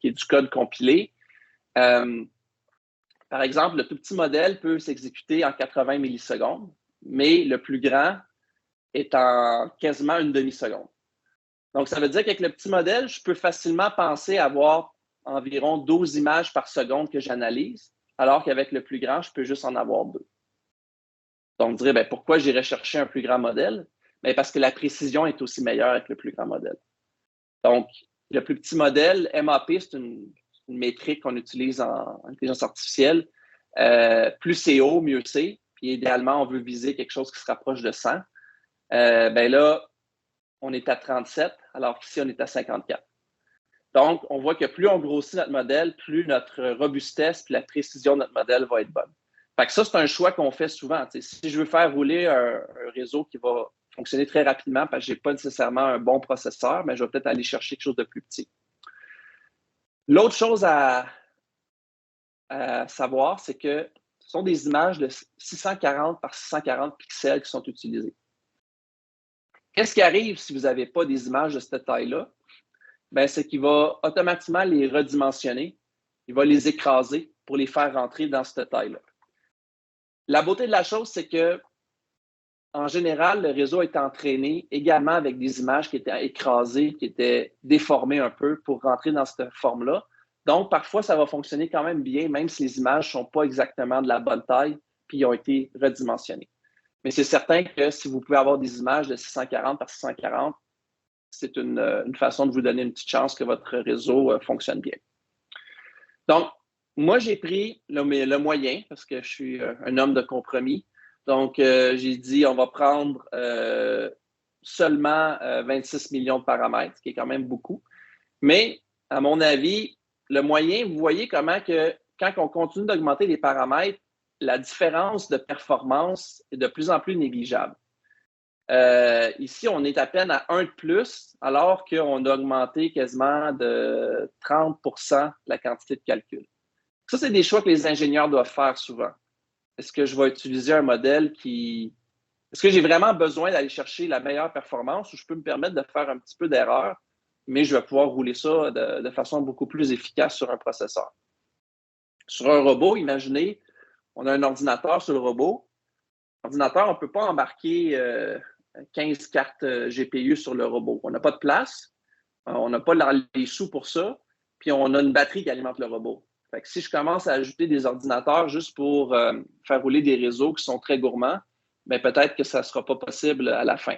est du code compilé. Par exemple, le tout petit modèle peut s'exécuter en 80 millisecondes, mais le plus grand est en quasiment une demi-seconde. Donc, ça veut dire qu'avec le petit modèle, je peux facilement penser avoir environ 12 images par seconde que j'analyse, alors qu'avec le plus grand, je peux juste en avoir 2. Donc, on dirait, bien, pourquoi j'irais chercher un plus grand modèle? Bien, parce que la précision est aussi meilleure avec le plus grand modèle. Donc, le plus petit modèle, MAP, c'est une métrique qu'on utilise en intelligence artificielle. Plus c'est haut, mieux c'est. Puis idéalement, on veut viser quelque chose qui se rapproche de 100. Bien là, on est à 37, alors qu'ici, on est à 54. Donc, on voit que plus on grossit notre modèle, plus notre robustesse et la précision de notre modèle va être bonne. Fait que ça, c'est un choix qu'on fait souvent. Si je veux faire rouler un réseau qui va fonctionner très rapidement parce que je n'ai pas nécessairement un bon processeur, mais je vais peut-être aller chercher quelque chose de plus petit. L'autre chose à savoir, c'est que ce sont des images de 640 par 640 pixels qui sont utilisées. Qu'est-ce qui arrive si vous n'avez pas des images de cette taille-là? Ben, c'est qu'il va automatiquement les redimensionner. Il va les écraser pour les faire rentrer dans cette taille-là. La beauté de la chose, c'est que en général, le réseau est entraîné également avec des images qui étaient écrasées, qui étaient déformées un peu pour rentrer dans cette forme-là. Donc, parfois, ça va fonctionner quand même bien, même si les images ne sont pas exactement de la bonne taille, puis ils ont été redimensionnées. Mais c'est certain que si vous pouvez avoir des images de 640 par 640, c'est une façon de vous donner une petite chance que votre réseau fonctionne bien. Donc, moi, j'ai pris le moyen, parce que je suis un homme de compromis. Donc, j'ai dit, on va prendre seulement 26 millions de paramètres, ce qui est quand même beaucoup. Mais, à mon avis, le moyen, vous voyez comment que quand on continue d'augmenter les paramètres, la différence de performance est de plus en plus négligeable. Ici, on est à peine à 1 de plus, alors qu'on a augmenté quasiment de 30 la quantité de calcul. Ça, c'est des choix que les ingénieurs doivent faire souvent. Est-ce que je vais utiliser un modèle qui... Est-ce que j'ai vraiment besoin d'aller chercher la meilleure performance ou je peux me permettre de faire un petit peu d'erreur, mais je vais pouvoir rouler ça de façon beaucoup plus efficace sur un processeur? Sur un robot, imaginez, on a un ordinateur sur le robot. L'ordinateur, on ne peut pas embarquer 15 cartes GPU sur le robot. On n'a pas de place, on n'a pas les sous pour ça, puis on a une batterie qui alimente le robot. Fait que si je commence à ajouter des ordinateurs juste pour faire rouler des réseaux qui sont très gourmands, bien, peut-être que ça ne sera pas possible à la fin.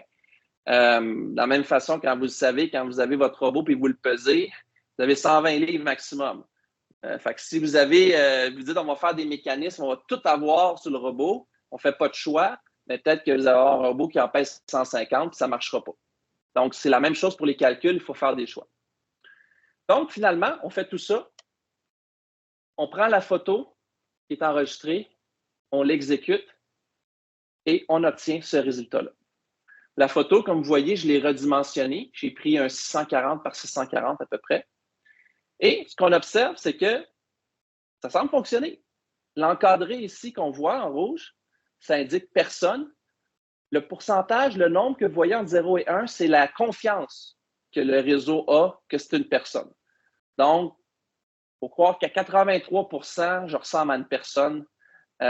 De la même façon, quand vous avez votre robot et vous le pesez, vous avez 120 livres maximum. Fait que si vous dites on va faire des mécanismes, on va tout avoir sur le robot, on ne fait pas de choix, mais peut-être que vous allez avoir un robot qui en pèse 150 puis ça ne marchera pas. Donc, c'est la même chose pour les calculs, il faut faire des choix. Donc, finalement, on fait tout ça. On prend la photo qui est enregistrée, on l'exécute et on obtient ce résultat-là. La photo, comme vous voyez, je l'ai redimensionnée. J'ai pris un 640 par 640 à peu près. Et ce qu'on observe, c'est que ça semble fonctionner. L'encadré ici qu'on voit en rouge, ça indique personne. Le pourcentage, le nombre que vous voyez entre 0 et 1, c'est la confiance que le réseau a que c'est une personne. Donc, il faut croire qu'à 83 % je ressemble à une personne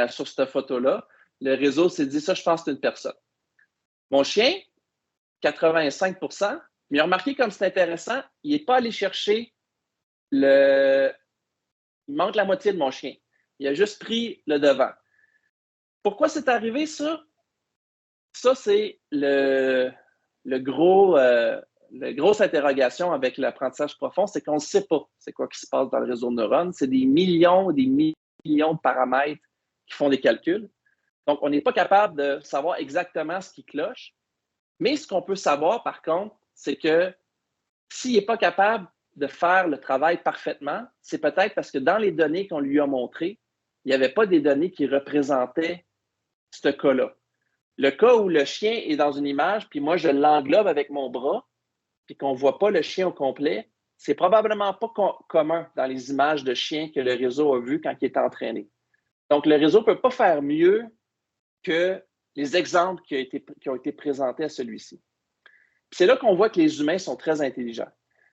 sur cette photo-là. Le réseau s'est dit, ça, je pense que c'est une personne. Mon chien, 85 %, mais remarquez comme c'est intéressant, il n'est pas allé chercher il manque la moitié de mon chien. Il a juste pris le devant. Pourquoi c'est arrivé, ça? Ça, c'est la grosse interrogation avec l'apprentissage profond, c'est qu'on ne sait pas c'est quoi qui se passe dans le réseau de neurones. C'est des millions de paramètres qui font des calculs. Donc, on n'est pas capable de savoir exactement ce qui cloche. Mais ce qu'on peut savoir, par contre, c'est que s'il n'est pas capable de faire le travail parfaitement, c'est peut-être parce que dans les données qu'on lui a montrées, il n'y avait pas des données qui représentaient ce cas-là. Le cas où le chien est dans une image, puis moi, je l'englobe avec mon bras, puis qu'on ne voit pas le chien au complet, c'est probablement pas commun dans les images de chiens que le réseau a vues quand il est entraîné. Donc, le réseau ne peut pas faire mieux que les exemples qui ont été présentés à celui-ci. C'est là qu'on voit que les humains sont très intelligents.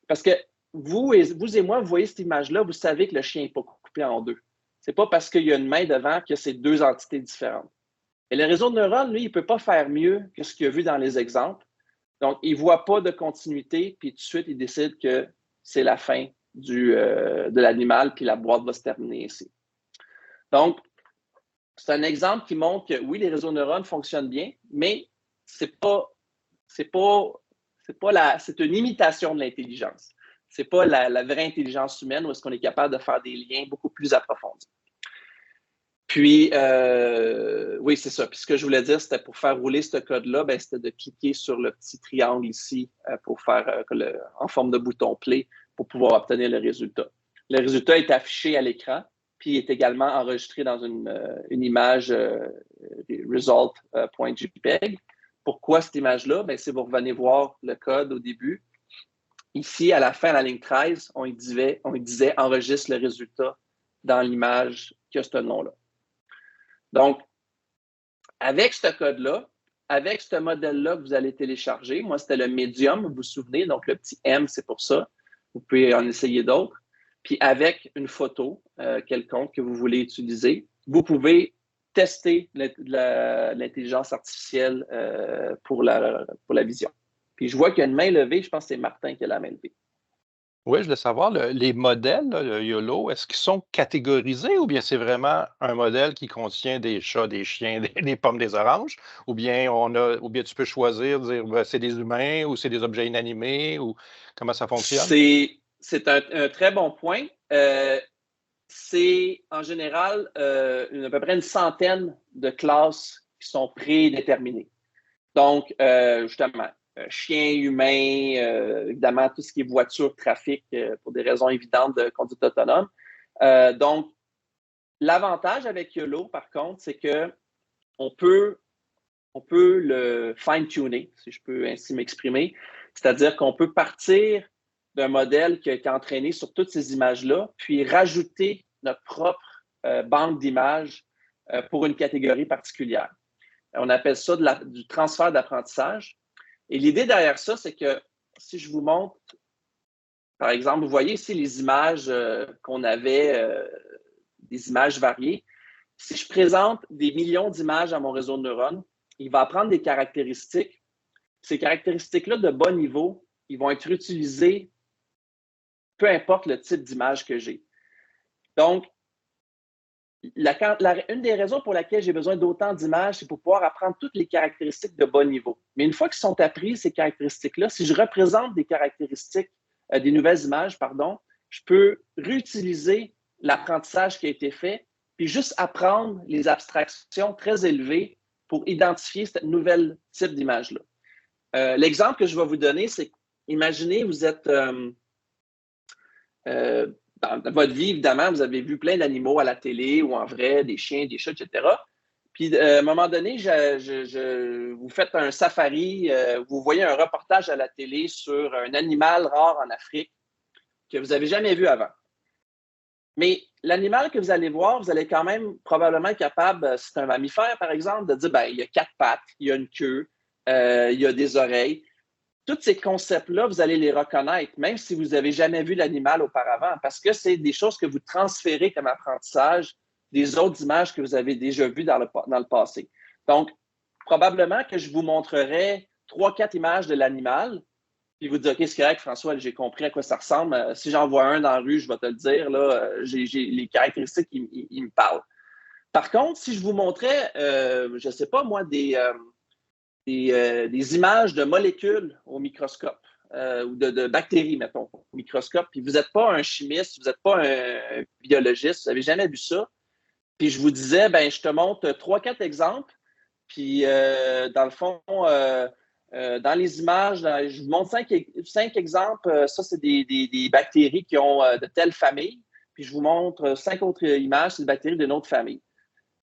Parce que vous et moi, vous voyez cette image-là, vous savez que le chien n'est pas coupé en deux. Ce n'est pas parce qu'il y a une main devant que c'est deux entités différentes. Et le réseau de neurones, lui, il ne peut pas faire mieux que ce qu'il a vu dans les exemples. Donc, il ne voit pas de continuité, puis tout de suite, il décide que c'est la fin de l'animal, puis la boîte va se terminer ici. Donc, c'est un exemple qui montre que oui, les réseaux de neurones fonctionnent bien, mais c'est une imitation de l'intelligence. Ce n'est pas la vraie intelligence humaine où est-ce qu'on est capable de faire des liens beaucoup plus approfondis. Puis, oui, c'est ça. Puis ce que je voulais dire, c'était pour faire rouler ce code-là, c'était de cliquer sur le petit triangle ici pour faire en forme de bouton play pour pouvoir obtenir le résultat. Le résultat est affiché à l'écran, puis il est également enregistré dans une image result.jpg. Pourquoi cette image-là? Ben, si vous revenez voir le code au début, ici, à la fin, à la ligne 13, on disait enregistre le résultat dans l'image qui a ce nom-là. Donc, avec ce code-là, avec ce modèle-là que vous allez télécharger, moi, c'était le Medium, vous vous souvenez, donc le petit M, c'est pour ça. Vous pouvez en essayer d'autres. Puis avec une photo quelconque que vous voulez utiliser, vous pouvez tester l'intelligence artificielle pour la vision. Puis je vois qu'il y a une main levée, je pense que c'est Martin qui a la main levée. Oui, je voulais savoir, les modèles, là, le YOLO, est-ce qu'ils sont catégorisés ou bien c'est vraiment un modèle qui contient des chats, des chiens, des pommes, des oranges? Ou bien tu peux choisir, dire ben, c'est des humains ou c'est des objets inanimés ou comment ça fonctionne? C'est un très bon point. C'est en général à peu près une centaine de classes qui sont prédéterminées. Donc, justement, chien, humain, évidemment, tout ce qui est voiture, trafic, pour des raisons évidentes de conduite autonome. Donc, l'avantage avec YOLO, par contre, c'est qu'on peut le fine-tuner, si je peux ainsi m'exprimer. C'est-à-dire qu'on peut partir d'un modèle qui a été entraîné sur toutes ces images-là, puis rajouter notre propre banque d'images pour une catégorie particulière. On appelle ça du transfert d'apprentissage. Et l'idée derrière ça, c'est que si je vous montre, par exemple, vous voyez ici les images qu'on avait, des images variées. Si je présente des millions d'images à mon réseau de neurones, il va apprendre des caractéristiques. Ces caractéristiques-là de bas niveau, ils vont être utilisées peu importe le type d'image que j'ai. Donc, une des raisons pour laquelle j'ai besoin d'autant d'images, c'est pour pouvoir apprendre toutes les caractéristiques de bas niveau. Mais une fois qu'ils sont apprises, ces caractéristiques-là, si je représente des caractéristiques, des nouvelles images, pardon, je peux réutiliser l'apprentissage qui a été fait, puis juste apprendre les abstractions très élevées pour identifier ce nouvel type d'image-là. L'exemple que je vais vous donner, c'est imaginez, vous êtes dans votre vie, évidemment, vous avez vu plein d'animaux à la télé ou en vrai, des chiens, des chats, etc. Puis, à un moment donné, vous faites un safari, vous voyez un reportage à la télé sur un animal rare en Afrique que vous n'avez jamais vu avant. Mais l'animal que vous allez voir, vous allez quand même probablement être capable, si c'est un mammifère, par exemple, de dire, ben, il y a 4 pattes, il y a une queue, il y a des oreilles. Tous ces concepts-là, vous allez les reconnaître, même si vous n'avez jamais vu l'animal auparavant, parce que c'est des choses que vous transférez comme apprentissage des autres images que vous avez déjà vues dans le passé. Donc, probablement que je vous montrerai 3-4 images de l'animal, puis vous dites, OK, c'est correct, François, j'ai compris à quoi ça ressemble. Si j'en vois un dans la rue, je vais te le dire, là, j'ai les caractéristiques, ils me parlent. Par contre, si je vous montrais, je ne sais pas moi, des images de molécules au microscope ou de bactéries, mettons, au microscope, puis vous n'êtes pas un chimiste, vous n'êtes pas un biologiste, vous n'avez jamais vu ça, puis je vous disais, ben, je te montre 3-4 exemples, puis dans le fond, dans les images, je vous montre 5 exemples. Ça, c'est des bactéries qui ont de telle famille. Puis je vous montre 5 autres images, c'est des bactéries d'une autre famille.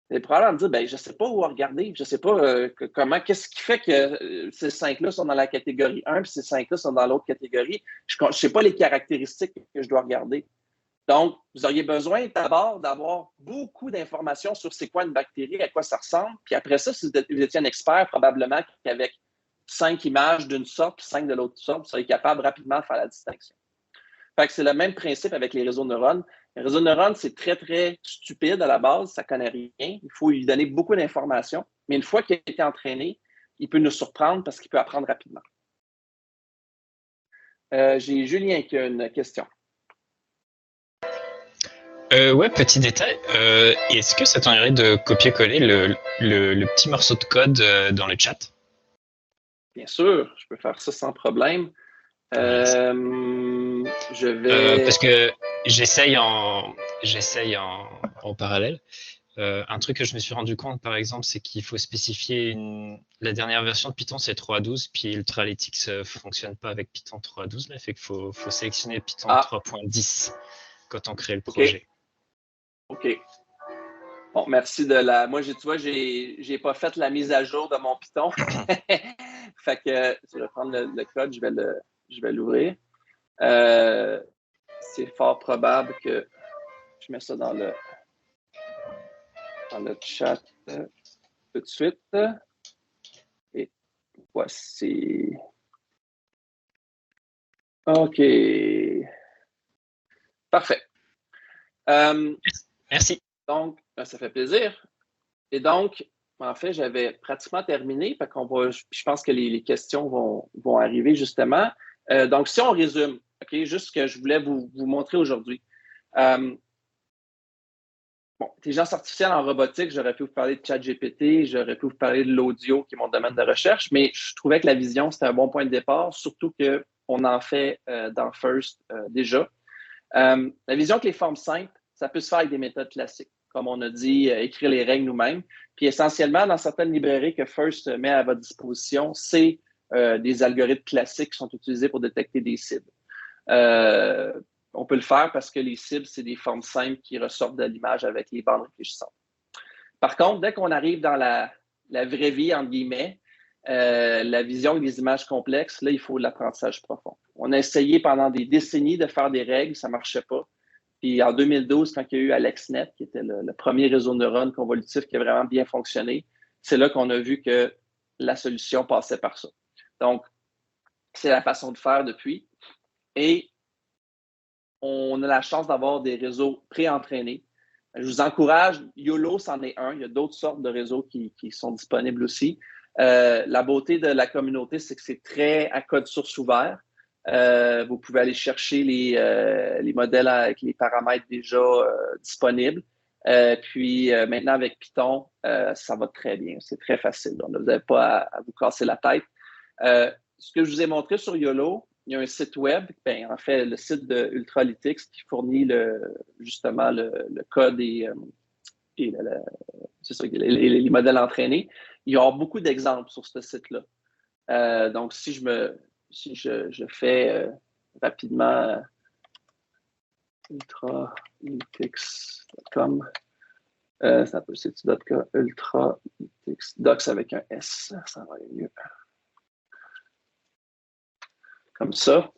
Vous allez probablement me dire, ben, je ne sais pas où regarder. Je ne sais pas qu'est-ce qui fait que ces 5-là sont dans la catégorie 1 puis ces 5-là sont dans l'autre catégorie. Je ne sais pas les caractéristiques que je dois regarder. Donc, vous auriez besoin d'abord d'avoir beaucoup d'informations sur c'est quoi une bactérie, à quoi ça ressemble. Puis après ça, si vous étiez un expert, probablement qu'avec 5 images d'une sorte puis 5 de l'autre sorte, vous seriez capable rapidement de faire la distinction. Fait que c'est le même principe avec les réseaux de neurones. Les réseaux de neurones, c'est très, très stupide à la base, ça ne connaît rien. Il faut lui donner beaucoup d'informations. Mais une fois qu'il a été entraîné, il peut nous surprendre parce qu'il peut apprendre rapidement. J'ai Julien qui a une question. Ouais, petit détail. Est-ce que ça t'enverrait de copier-coller le petit morceau de code dans le chat? Bien sûr, je peux faire ça sans problème. Je vais. Parce que j'essaye en parallèle. Un truc que je me suis rendu compte, par exemple, c'est qu'il faut spécifier la dernière version de Python, c'est 3.12, puis Ultralytics ne fonctionne pas avec Python 3.12, là, fait qu'il faut sélectionner Python 3.10 quand on crée le projet. OK. Bon, merci de la. Moi, tu vois, j'ai pas fait la mise à jour de mon Python. Fait que je vais prendre le code, je vais l'ouvrir. C'est fort probable que je mets ça dans le chat tout de suite. Et voici. OK. Parfait. Merci. Donc, ça fait plaisir. Et donc, en fait, j'avais pratiquement terminé. Fait qu'on je pense que les questions vont arriver justement. Donc, si on résume, OK, juste ce que je voulais vous montrer aujourd'hui. Intelligence artificielle en robotique, j'aurais pu vous parler de ChatGPT, j'aurais pu vous parler de l'audio, qui est mon domaine de recherche, mais je trouvais que la vision, c'était un bon point de départ, surtout qu'on en fait dans FIRST déjà. La vision que les formes simples, ça peut se faire avec des méthodes classiques, comme on a dit, écrire les règles nous-mêmes. Puis essentiellement, dans certaines librairies que FIRST met à votre disposition, c'est des algorithmes classiques qui sont utilisés pour détecter des cibles. On peut le faire parce que les cibles, c'est des formes simples qui ressortent de l'image avec les bandes réfléchissantes. Par contre, dès qu'on arrive dans la vraie vie, entre guillemets, la vision des images complexes, là, il faut l'apprentissage profond. On a essayé pendant des décennies de faire des règles, ça ne marchait pas. Puis en 2012, quand il y a eu AlexNet, qui était le premier réseau de neurones convolutif qui a vraiment bien fonctionné, c'est là qu'on a vu que la solution passait par ça. Donc, c'est la façon de faire depuis. Et on a la chance d'avoir des réseaux pré-entraînés. Je vous encourage, YOLO, c'en est un. Il y a d'autres sortes de réseaux qui sont disponibles aussi. La beauté de la communauté, c'est que c'est très à code source ouvert. Vous pouvez aller chercher les modèles avec les paramètres déjà disponibles. Puis maintenant, avec Python, ça va très bien. C'est très facile. Donc, vous n'avez pas à vous casser la tête. Ce que je vous ai montré sur YOLO, il y a un site web, en fait, le site de Ultralytics qui fournit justement le code et c'est ça, les modèles entraînés. Il y a beaucoup d'exemples sur ce site-là. Donc, si je fais rapidement ultralytics.com, ça peut c'est ultralytics docs avec un S, ça va aller mieux. Comme ça.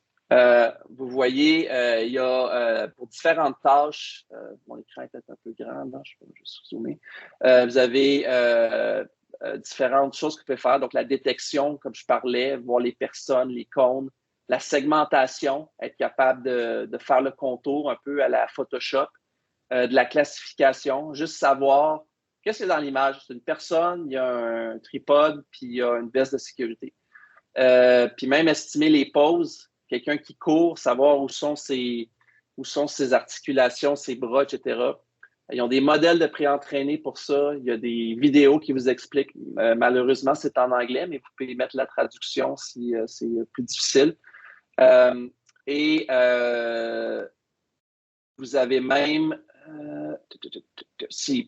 Vous voyez, il y a pour différentes tâches, mon écran est peut-être un peu grand, là, je peux juste zoomer. Vous avez différentes choses que vous pouvez faire. Donc, la détection, comme je parlais, voir les personnes, les cônes, la segmentation, être capable de faire le contour un peu à la Photoshop, de la classification, juste savoir qu'est-ce qu'il y a dans l'image. C'est une personne, il y a un tripode, puis il y a une veste de sécurité. Puis même estimer les poses, quelqu'un qui court, savoir où sont ses articulations, ses bras, etc. Ils ont des modèles de pré-entraînés pour ça. Il y a des vidéos qui vous expliquent. Malheureusement, c'est en anglais, mais vous pouvez mettre la traduction si c'est plus difficile. Vous avez même,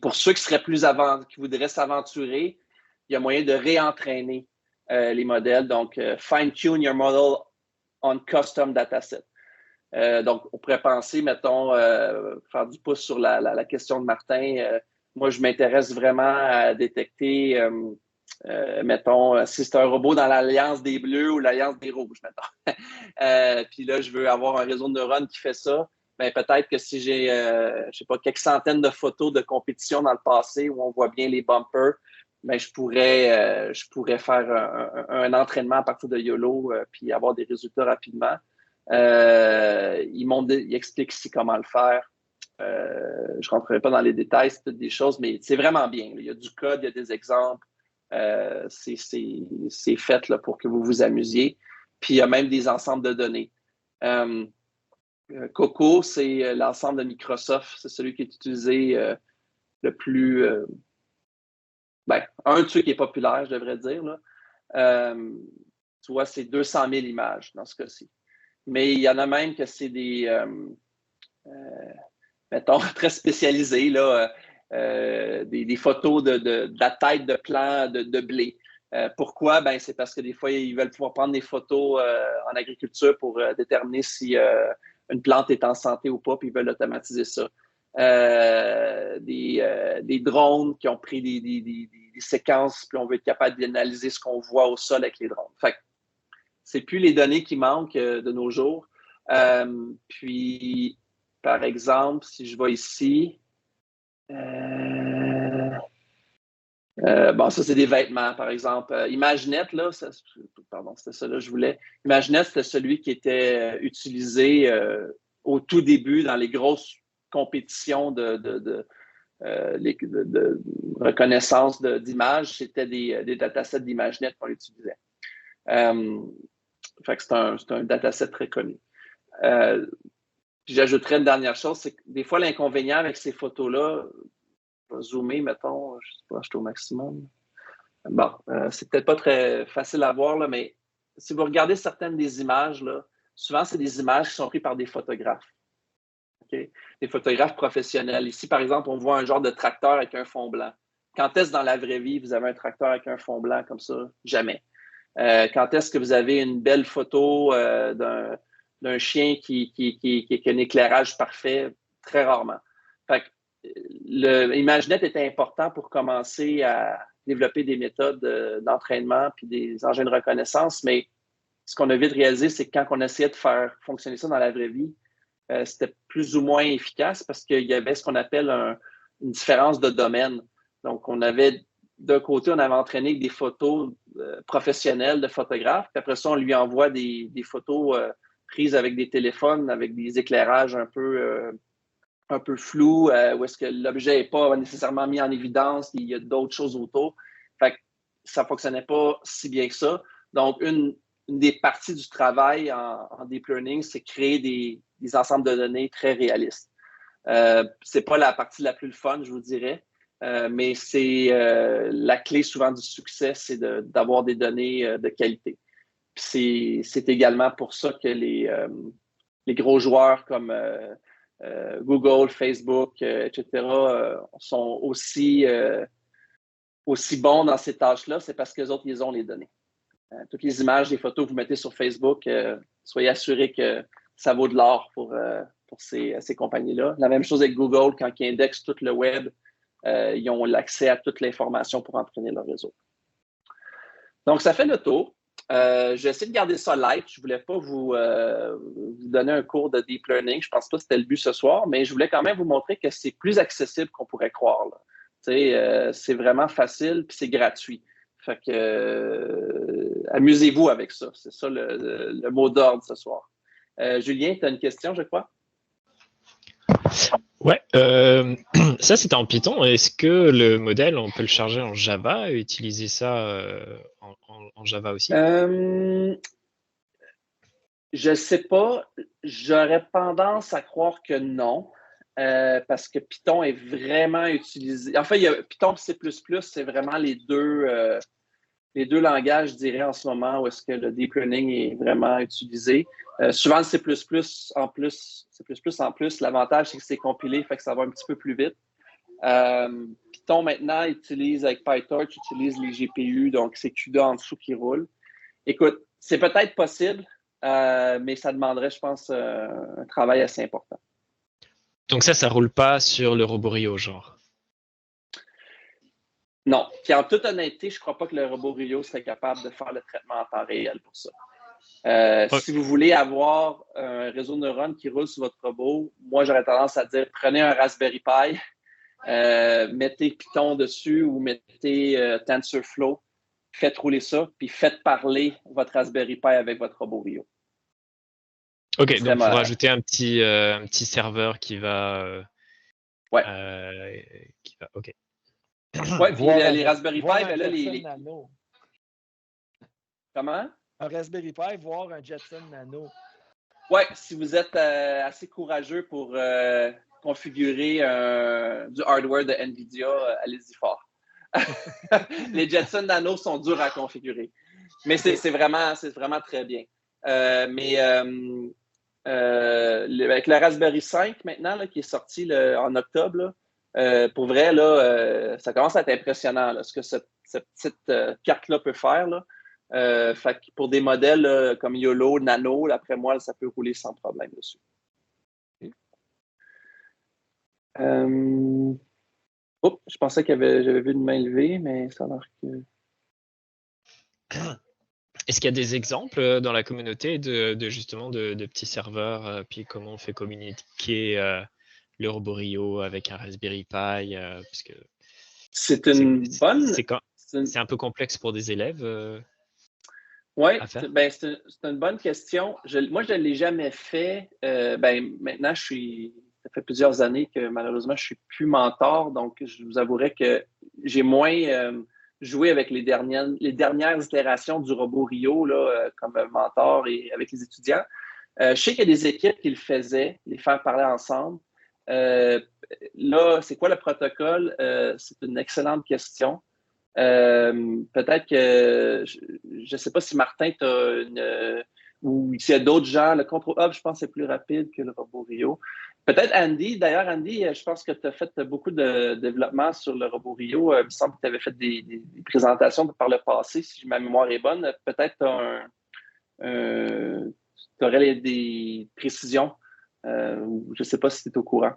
pour ceux qui qui voudraient s'aventurer, il y a moyen de réentraîner les modèles. Donc, fine-tune your model on custom dataset. Donc, on pourrait penser, mettons, faire du pouce sur la question de Martin. Moi, je m'intéresse vraiment à détecter, mettons, si c'est un robot dans l'alliance des bleus ou l'alliance des rouges, mettons. Puis là, je veux avoir un réseau de neurones qui fait ça. Ben, peut-être que si j'ai, je sais pas, quelques centaines de photos de compétition dans le passé où on voit bien les bumpers, ben, je pourrais faire un entraînement à partir de YOLO puis avoir des résultats rapidement. Il explique ici comment le faire. Je ne rentrerai pas dans les détails, c'est toutes des choses, mais c'est vraiment bien. Il y a du code, il y a des exemples. C'est fait là, pour que vous vous amusiez. Puis il y a même des ensembles de données. Coco, c'est l'ensemble de Microsoft. C'est celui qui est utilisé le plus... un de ceux qui est populaire, je devrais dire. Là. Tu vois, c'est 200 000 images dans ce cas-ci. Mais il y en a même que c'est des, mettons, très spécialisés, là, des photos de la tête de plant de blé. Pourquoi? Ben, c'est parce que des fois, ils veulent pouvoir prendre des photos en agriculture pour déterminer si une plante est en santé ou pas, puis ils veulent automatiser ça. des drones qui ont pris des séquences, puis on veut être capable d'analyser ce qu'on voit au sol avec les drones. Fait que c'est plus les données qui manquent de nos jours. Puis, par exemple, si je vais ici, bon, ça, c'est des vêtements, par exemple. ImageNet, là, pardon, c'était ça là je voulais. ImageNet, c'était celui qui était utilisé au tout début dans les grosses compétitions de reconnaissance d'images. C'était des datasets d'ImageNet qu'on utilisait. Fait que c'est un dataset très connu. J'ajouterais une dernière chose, c'est que des fois, l'inconvénient avec ces photos-là, je vais zoomer, mettons, je ne sais pas, je suis au maximum. Bon, c'est peut-être pas très facile à voir, là, mais si vous regardez certaines des images, là, souvent, c'est des images qui sont prises par des photographes. Okay? Des photographes professionnels. Ici, par exemple, on voit un genre de tracteur avec un fond blanc. Quand est-ce dans la vraie vie, vous avez un tracteur avec un fond blanc comme ça? Jamais. Quand est-ce que vous avez une belle photo d'un chien qui a un éclairage parfait? Très rarement. Fait que ImageNet était important pour commencer à développer des méthodes d'entraînement puis des engins de reconnaissance, mais ce qu'on a vite réalisé, c'est que quand on essayait de faire fonctionner ça dans la vraie vie, c'était plus ou moins efficace parce qu'il y avait ce qu'on appelle une différence de domaine. Donc, on avait d'un côté, on avait entraîné avec des photos professionnelles de photographes, puis après ça, on lui envoie des photos prises avec des téléphones, avec des éclairages un peu flous, où est-ce que l'objet n'est pas nécessairement mis en évidence, il y a d'autres choses autour. Fait que ça ne fonctionnait pas si bien que ça. Donc, une des parties du travail en deep learning, c'est créer des ensembles de données très réalistes. Ce n'est pas la partie la plus fun, je vous dirais. Mais c'est la clé souvent du succès, c'est d'avoir des données de qualité. C'est également pour ça que les gros joueurs comme Google, Facebook, etc., sont aussi bons dans ces tâches-là, c'est parce qu'eux autres, ils ont les données. Toutes les images, les photos que vous mettez sur Facebook, soyez assurés que ça vaut de l'or pour ces compagnies-là. La même chose avec Google, quand ils indexent tout le web, ils ont l'accès à toute l'information pour entraîner leur réseau. Donc, ça fait le tour. J'essaie de garder ça light. Je ne voulais pas vous donner un cours de deep learning. Je ne pense pas que c'était le but ce soir, mais je voulais quand même vous montrer que c'est plus accessible qu'on pourrait croire. C'est vraiment facile puis c'est gratuit. Fait que amusez-vous avec ça. C'est ça le mot d'ordre ce soir. Julien, tu as une question, je crois? Ouais, ça c'était en Python. Est-ce que le modèle, on peut le charger en Java et utiliser ça en Java aussi? Je ne sais pas. J'aurais tendance à croire que non, parce que Python est vraiment utilisé. En fait, Python et C++, c'est vraiment les deux langages, je dirais, en ce moment où est-ce que le deep learning est vraiment utilisé. Souvent, le C++ en plus, l'avantage, c'est que c'est compilé, fait que ça va un petit peu plus vite. Python, maintenant, utilise avec PyTorch, utilise les GPU, donc c'est CUDA en dessous qui roule. Écoute, c'est peut-être possible, mais ça demanderait, je pense, un travail assez important. Donc ça roule pas sur le robot Rio, genre? Non. Puis en toute honnêteté, je ne crois pas que le robot Rio serait capable de faire le traitement en temps réel pour ça. Okay. Si vous voulez avoir un réseau de neurones qui roule sur votre robot, moi, j'aurais tendance à dire prenez un Raspberry Pi, mettez Python dessus ou mettez TensorFlow, faites rouler ça, puis faites parler votre Raspberry Pi avec votre robot Rio. Ok, donc il faut rajouter un petit serveur qui va. Ouais. Ok. Ouais, puis les Raspberry Pi, ben là, Nano. Comment? Un Raspberry Pi, voire un Jetson Nano. Oui, si vous êtes assez courageux pour configurer du hardware de NVIDIA, allez-y fort. Les Jetson Nano sont durs à configurer. Mais c'est vraiment très bien. Mais avec le Raspberry 5 maintenant, là, qui est sorti en octobre, là, pour vrai, là, ça commence à être impressionnant là, ce que cette petite carte-là peut faire. Là. Fait que pour des modèles là, comme YOLO, Nano, d'après moi, ça peut rouler sans problème dessus. Je pensais que j'avais vu une main levée, mais ça a l'air que... Est-ce qu'il y a des exemples dans la communauté justement de petits serveurs, puis comment on fait communiquer le Roborio avec un Raspberry Pi, parce que C'est une bonne... c'est un peu complexe pour des élèves Oui, à faire. c'est une bonne question. Moi, je ne l'ai jamais fait. Maintenant, ça fait plusieurs années que malheureusement, je ne suis plus mentor, donc je vous avouerai que j'ai moins joué avec les dernières itérations du robot Rio là, comme mentor et avec les étudiants. Je sais qu'il y a des équipes qui le faisaient, les faire parler ensemble. Là, c'est quoi le protocole? C'est une excellente question. Peut-être que je ne sais pas si Martin t'a ou s'il y a d'autres gens. Le Control Hub, je pense que c'est plus rapide que le robot Rio. Peut-être Andy. D'ailleurs, Andy, je pense que tu as fait beaucoup de développement sur le robot Rio. Il me semble que tu avais fait des présentations par le passé, si ma mémoire est bonne. Peut-être tu aurais des précisions. Je ne sais pas si tu es au courant.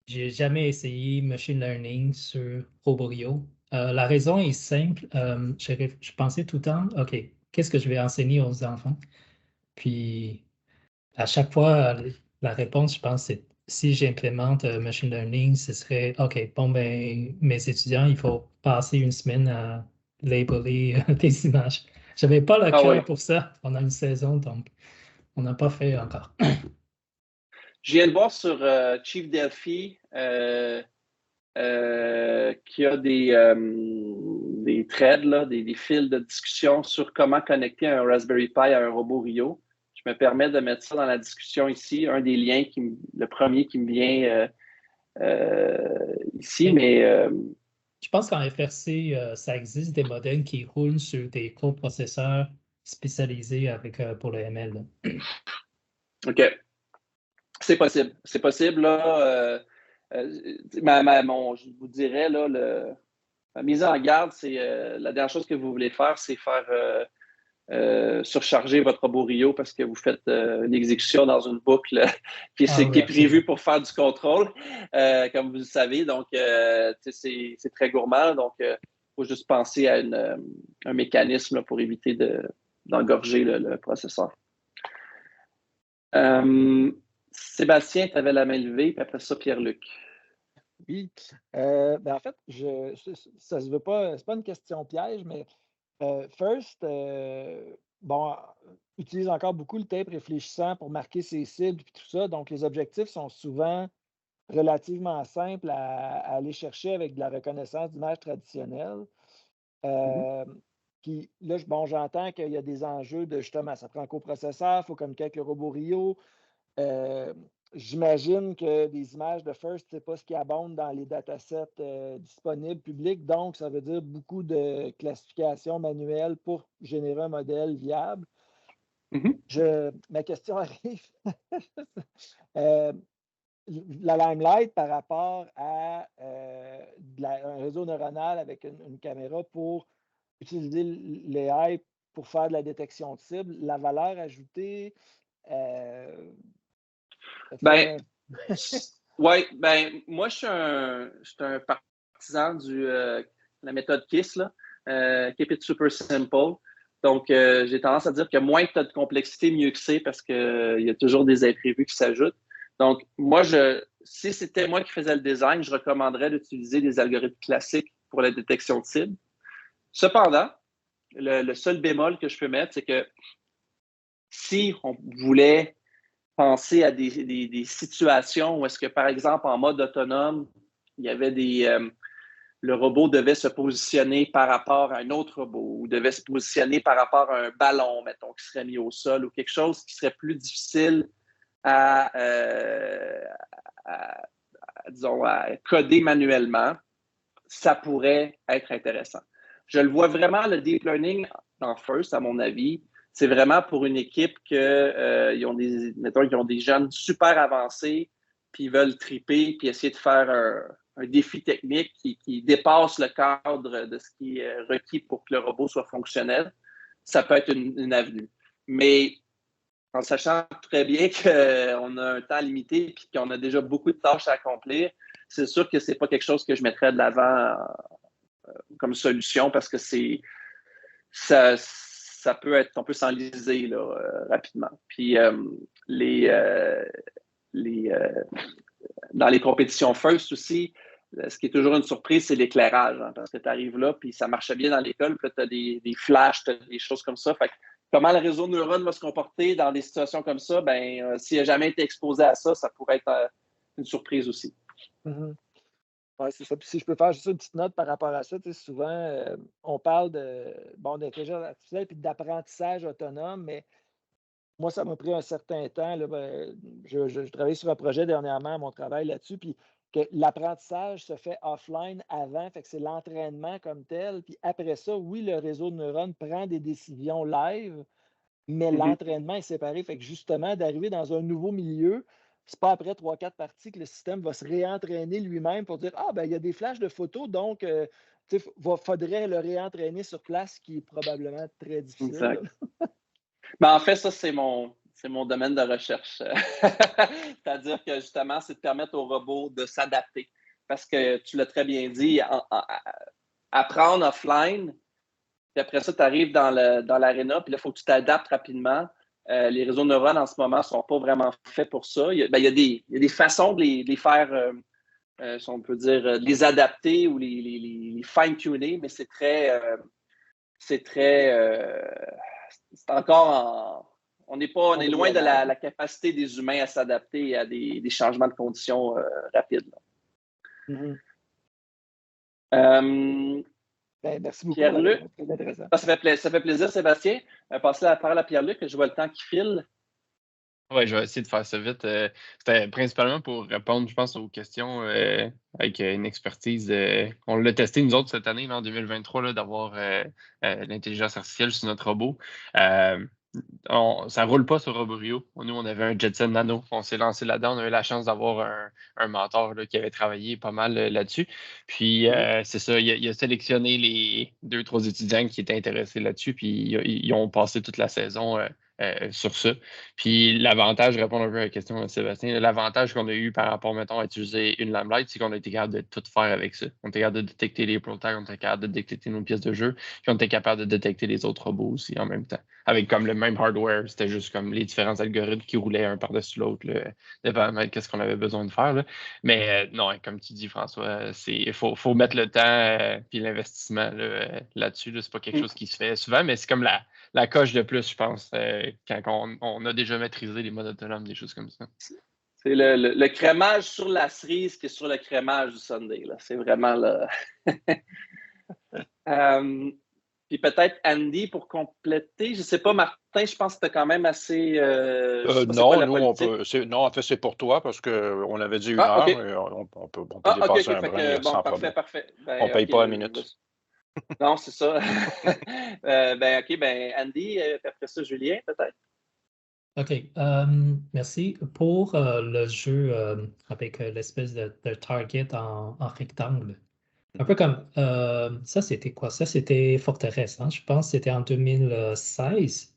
J'ai jamais essayé machine learning sur Roborio. La raison est simple. Je pensais tout le temps, OK, qu'est-ce que je vais enseigner aux enfants? Puis, à chaque fois, la réponse, je pense, c'est si j'implémente machine learning, ce serait, OK, bon, ben, mes étudiants, il faut passer une semaine à labeler des images. Je n'avais pas le cœur pour ça pendant une saison, donc on n'a pas fait encore. Je viens de voir sur Chief Delphi qu'il y a des threads, là, des fils de discussion sur comment connecter un Raspberry Pi à un robot Rio. Je me permets de mettre ça dans la discussion ici. Un des liens, le premier qui me vient ici, mais... Je pense qu'en FRC, ça existe des modèles qui roulent sur des coprocesseurs spécialisés pour le ML. OK. C'est possible. C'est possible, là. Je vous dirais, là, ma mise en garde, c'est la dernière chose que vous voulez faire, c'est faire surcharger votre robot Rio parce que vous faites une exécution dans une boucle qui est prévue pour faire du contrôle, comme vous le savez. Donc, c'est très gourmand. Donc, il faut juste penser à un mécanisme là, pour éviter d'engorger le processeur. Sébastien, tu avais la main levée, puis après ça, Pierre-Luc. Oui. En fait, ça se veut pas, c'est pas une question piège, mais First, utilise encore beaucoup le tape réfléchissant pour marquer ses cibles et tout ça. Donc, les objectifs sont souvent relativement simples à aller chercher avec de la reconnaissance d'image traditionnelle. Puis là, j'entends qu'il y a des enjeux de justement, ça prend un coprocesseur, il faut communiquer avec le robot Rio. J'imagine que des images de First, ce n'est pas ce qui abonde dans les datasets disponibles publics. Donc, ça veut dire beaucoup de classification manuelle pour générer un modèle viable. Ma question arrive. La Limelight par rapport à un réseau neuronal avec une caméra pour utiliser l'AI pour faire de la détection de cible, la valeur ajoutée. Moi, je suis un partisan de la méthode KISS, là, Keep it super simple. Donc, j'ai tendance à dire que moins que tu as de complexité, mieux que c'est parce qu'il y a toujours des imprévus qui s'ajoutent. Donc, moi, si c'était moi qui faisais le design, je recommanderais d'utiliser des algorithmes classiques pour la détection de cible. Cependant, le seul bémol que je peux mettre, c'est que si on voulait penser à des situations où est-ce que, par exemple, en mode autonome, il y avait le robot devait se positionner par rapport à un autre robot ou devait se positionner par rapport à un ballon, mettons, qui serait mis au sol ou quelque chose qui serait plus difficile à coder manuellement, ça pourrait être intéressant. Je le vois vraiment, le deep learning dans First, à mon avis, c'est vraiment pour une équipe ils ont des jeunes super avancés, puis ils veulent triper, puis essayer de faire un défi technique qui dépasse le cadre de ce qui est requis pour que le robot soit fonctionnel. Ça peut être une avenue. Mais en sachant très bien qu'on a un temps limité et qu'on a déjà beaucoup de tâches à accomplir, c'est sûr que ce n'est pas quelque chose que je mettrais de l'avant comme solution parce que ça peut s'enliser là, rapidement. Puis dans les compétitions First aussi, ce qui est toujours une surprise, c'est l'éclairage, hein, parce que tu arrives là, puis ça marchait bien dans l'école, puis tu as des flashs, tu as des choses comme ça. Fait que comment le réseau de neurones va se comporter dans des situations comme ça, s'il n'a jamais été exposé à ça, ça pourrait être une surprise aussi. Mm-hmm. Oui, c'est ça. Puis si je peux faire juste une petite note par rapport à ça, souvent, on parle d'intelligence artificielle et d'apprentissage autonome, mais moi, ça m'a pris un certain temps. Là, je travaillais sur un projet dernièrement à mon travail là-dessus, puis que l'apprentissage se fait offline avant, fait que c'est l'entraînement comme tel. Puis après ça, oui, le réseau de neurones prend des décisions live, mais l'entraînement est séparé. Fait que justement, d'arriver dans un nouveau milieu, c'est pas après 3-4 parties que le système va se réentraîner lui-même pour dire il y a des flashs de photos, donc il faudrait le réentraîner sur place, ce qui est probablement très difficile. Exact. En fait, ça, c'est mon domaine de recherche. C'est-à-dire que justement, c'est de permettre aux robots de s'adapter. Parce que tu l'as très bien dit, apprendre offline, puis après ça, tu arrives dans l'aréna, puis là, il faut que tu t'adaptes rapidement. Les réseaux de neurones, en ce moment, ne sont pas vraiment faits pour ça. Il y a des façons de les faire, si on peut dire, de les adapter ou les fine-tuner, mais c'est encore on est loin de la capacité des humains à s'adapter à des changements de conditions rapides. Merci beaucoup. Pierre-Luc, très intéressant. Ça fait plaisir, Sébastien. Passer la parole à Pierre-Luc, je vois le temps qui file. Oui, je vais essayer de faire ça vite. C'était principalement pour répondre, je pense, aux questions avec une expertise. On l'a testé, nous autres, cette année, là, en 2023, là, d'avoir l'intelligence artificielle sur notre robot. Ça ne roule pas sur Roborio. Nous, on avait un Jetson Nano. On s'est lancé là-dedans. On a eu la chance d'avoir un mentor là, qui avait travaillé pas mal là-dessus. Puis, c'est ça, il a sélectionné les 2-3 étudiants qui étaient intéressés là-dessus. Puis, ils ont passé toute la saison sur ça. Puis l'avantage, répondre un peu à la question de Sébastien, l'avantage qu'on a eu par rapport, mettons, à utiliser une Lamplight, c'est qu'on a été capable de tout faire avec ça. On était capable de détecter les protags, on était capable de détecter nos pièces de jeu, puis on était capable de détecter les autres robots aussi en même temps. Avec comme le même hardware, c'était juste comme les différents algorithmes qui roulaient un par-dessus l'autre, dépendamment de qu'est-ce qu'on avait besoin de faire. Là. Mais non, comme tu dis, François, il faut mettre le temps puis l'investissement là-dessus. C'est pas quelque chose qui se fait souvent, mais c'est comme la coche de plus, je pense, quand on a déjà maîtrisé les modes autonomes, des choses comme ça. C'est le crémage sur la cerise qui est sur le crémage du sundae. Là. C'est vraiment le... Puis peut-être Andy, pour compléter, je ne sais pas, Martin, je pense que c'était quand même assez... non, nous, on peut... Non, en fait, c'est pour toi, parce qu'on avait dit 1 heure, okay. et on peut dépasser un brin sans problème. Parfait. On ne paye pas la minute. Non, c'est ça. Andy, après ça, Julien, peut-être. OK. Merci. Pour le jeu avec l'espèce de target en rectangle, un peu comme ça, c'était quoi? Ça, c'était Forteresse, hein? Je pense que c'était en 2016.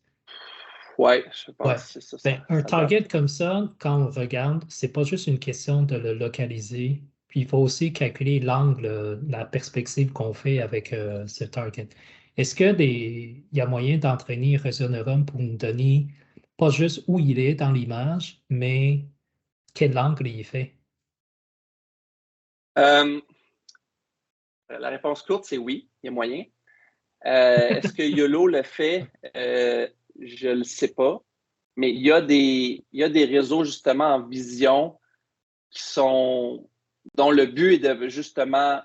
Oui, je pense que c'est ça. Un target comme ça, quand on regarde, c'est pas juste une question de le localiser, puis il faut aussi calculer l'angle, la perspective qu'on fait avec ce target. Est-ce qu'il y a moyen d'entraîner réseau neuron pour nous donner pas juste où il est dans l'image, mais quel angle il fait? La réponse courte, c'est oui, il y a moyen. Est-ce que YOLO le fait? Je ne le sais pas. Mais il y a des réseaux justement en vision dont le but est de justement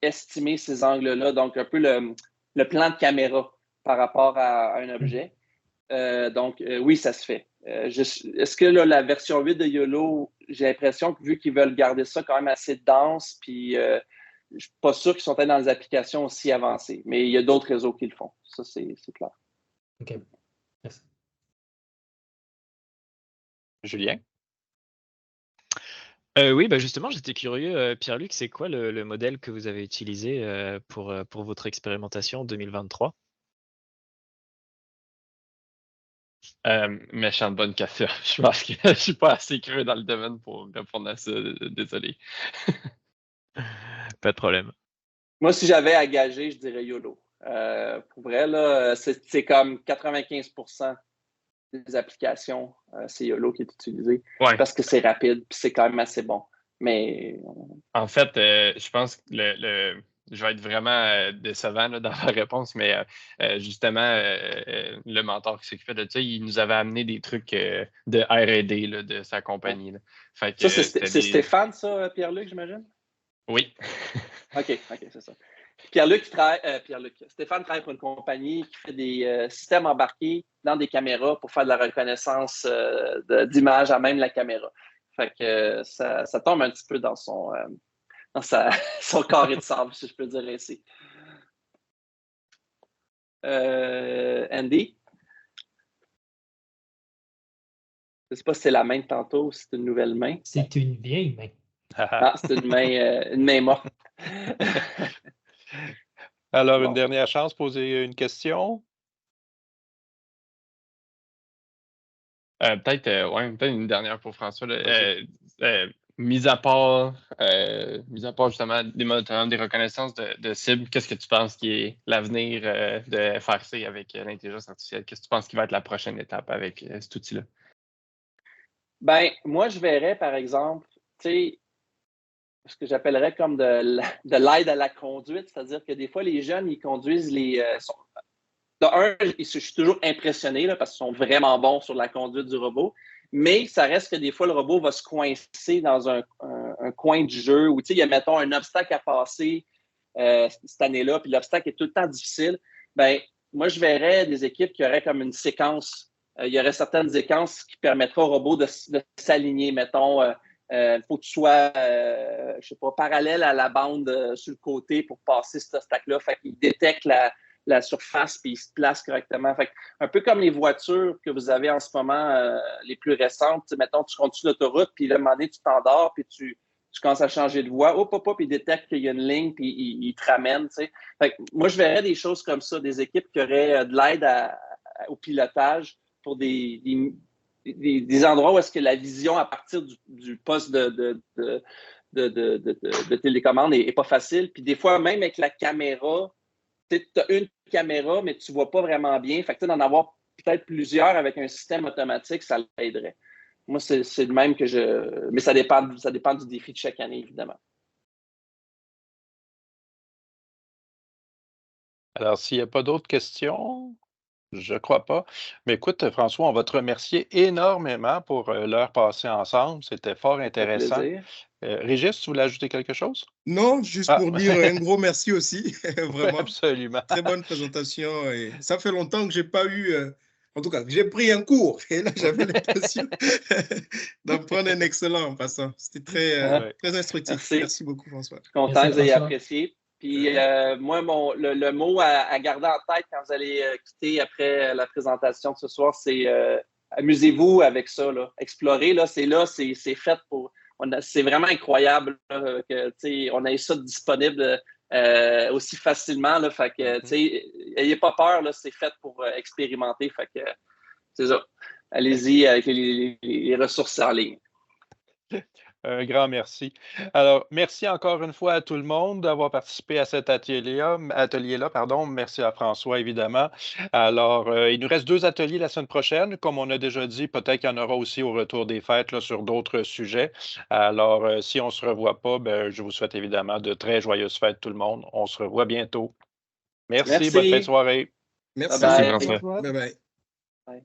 estimer ces angles-là, donc un peu le plan de caméra par rapport à un objet. Oui, ça se fait. Est-ce que là, la version 8 de YOLO, j'ai l'impression que vu qu'ils veulent garder ça quand même assez dense, puis je ne suis pas sûr qu'ils sont dans des applications aussi avancées, mais il y a d'autres réseaux qui le font. Ça, c'est clair. OK. Merci. Julien? Oui, justement, j'étais curieux, Pierre-Luc, c'est quoi le modèle que vous avez utilisé pour votre expérimentation 2023? Méchante bonne question. Je pense que je suis pas assez creux dans le domaine pour répondre à ça. Désolé. Pas de problème. Moi, si j'avais à gager, je dirais YOLO. Pour vrai, là, c'est comme 95% des applications, c'est YOLO qui est utilisé. Ouais. Parce que c'est rapide, puis c'est quand même assez bon. Mais En fait, je pense que je vais être vraiment décevant là, dans ma réponse, mais justement, le mentor qui s'occupait de ça, il nous avait amené des trucs de R&D là, de sa compagnie. Là. Fait que, ça, c'est Stéphane, ça, Pierre-Luc, j'imagine? Oui. OK, c'est ça. Stéphane travaille pour une compagnie qui fait des systèmes embarqués dans des caméras pour faire de la reconnaissance d'images à même la caméra. Fait que ça tombe un petit peu dans son carré de sable, si je peux dire ainsi. Andy? Je ne sais pas si c'est la main de tantôt ou si c'est une nouvelle main. C'est une vieille main. Ah, c'est une main morte. Alors, Bon. une dernière chance, poser une question. Peut-être une dernière pour François. Mis à part justement des modes autonomes, des reconnaissances de cibles, qu'est-ce que tu penses qui est l'avenir de FRC avec l'intelligence artificielle? Qu'est-ce que tu penses qui va être la prochaine étape avec cet outil-là? Ben, moi, je verrais, par exemple, tu sais, ce que j'appellerais comme de l'aide à la conduite, c'est-à-dire que des fois, les jeunes, ils conduisent je suis toujours impressionné là, parce qu'ils sont vraiment bons sur la conduite du robot, mais ça reste que des fois, le robot va se coincer dans un coin du jeu où, tu sais, il y a, mettons, un obstacle à passer cette année-là, puis l'obstacle est tout le temps difficile. Ben, moi, je verrais des équipes qui auraient comme une séquence. Il y aurait certaines séquences qui permettraient au robot de s'aligner, mettons. Il faut que tu sois, je sais pas, parallèle à la bande sur le côté pour passer cet obstacle-là. Fait qu'il détecte la surface puis il se place correctement. Fait que, un peu comme les voitures que vous avez en ce moment, les plus récentes. Mettons, tu continues l'autoroute, puis là, à un moment donné, tu t'endors, puis tu commences à changer de voie. Hop, il détecte qu'il y a une ligne, puis il te ramène. Fait que, moi, je verrais des choses comme ça, des équipes qui auraient de l'aide au pilotage pour des endroits où est-ce que la vision à partir du poste de télécommande n'est pas facile. Puis des fois, même avec la caméra, tu as une caméra, mais tu ne vois pas vraiment bien. Fait que d'en avoir peut-être plusieurs avec un système automatique, ça l'aiderait. Moi, c'est le même que je... Mais ça dépend du défi de chaque année, évidemment. Alors, s'il n'y a pas d'autres questions, je ne crois pas. Mais écoute, François, on va te remercier énormément pour l'heure passée ensemble. C'était fort intéressant. Ça fait plaisir. Régis, tu voulais ajouter quelque chose? Non, juste pour dire un gros merci aussi. Vraiment. Absolument. Très bonne présentation. Et ça fait longtemps que je n'ai pas eu... En tout cas, j'ai pris un cours. Et là, j'avais l'impression d'en prendre un excellent en passant. C'était très instructif. Merci beaucoup, François. Je suis content que vous ayez apprécié. Puis moi, le mot à garder en tête quand vous allez quitter après la présentation de ce soir, c'est amusez-vous avec ça. Là. Explorez, c'est fait pour... C'est vraiment incroyable là, que on ait ça disponible aussi facilement. Là, fait que, n'ayez pas peur, là, c'est fait pour expérimenter. Fait que, c'est ça. Allez-y avec les ressources en ligne. Un grand merci. Alors, merci encore une fois à tout le monde d'avoir participé à cet atelier-là. Merci à François, évidemment. Alors, il nous reste 2 ateliers la semaine prochaine. Comme on a déjà dit, peut-être qu'il y en aura aussi au retour des fêtes là, sur d'autres sujets. Alors, si on ne se revoit pas, je vous souhaite évidemment de très joyeuses fêtes tout le monde. On se revoit bientôt. Merci. Bonne fin de soirée. Merci. Bye-bye. Bye bye. Bye.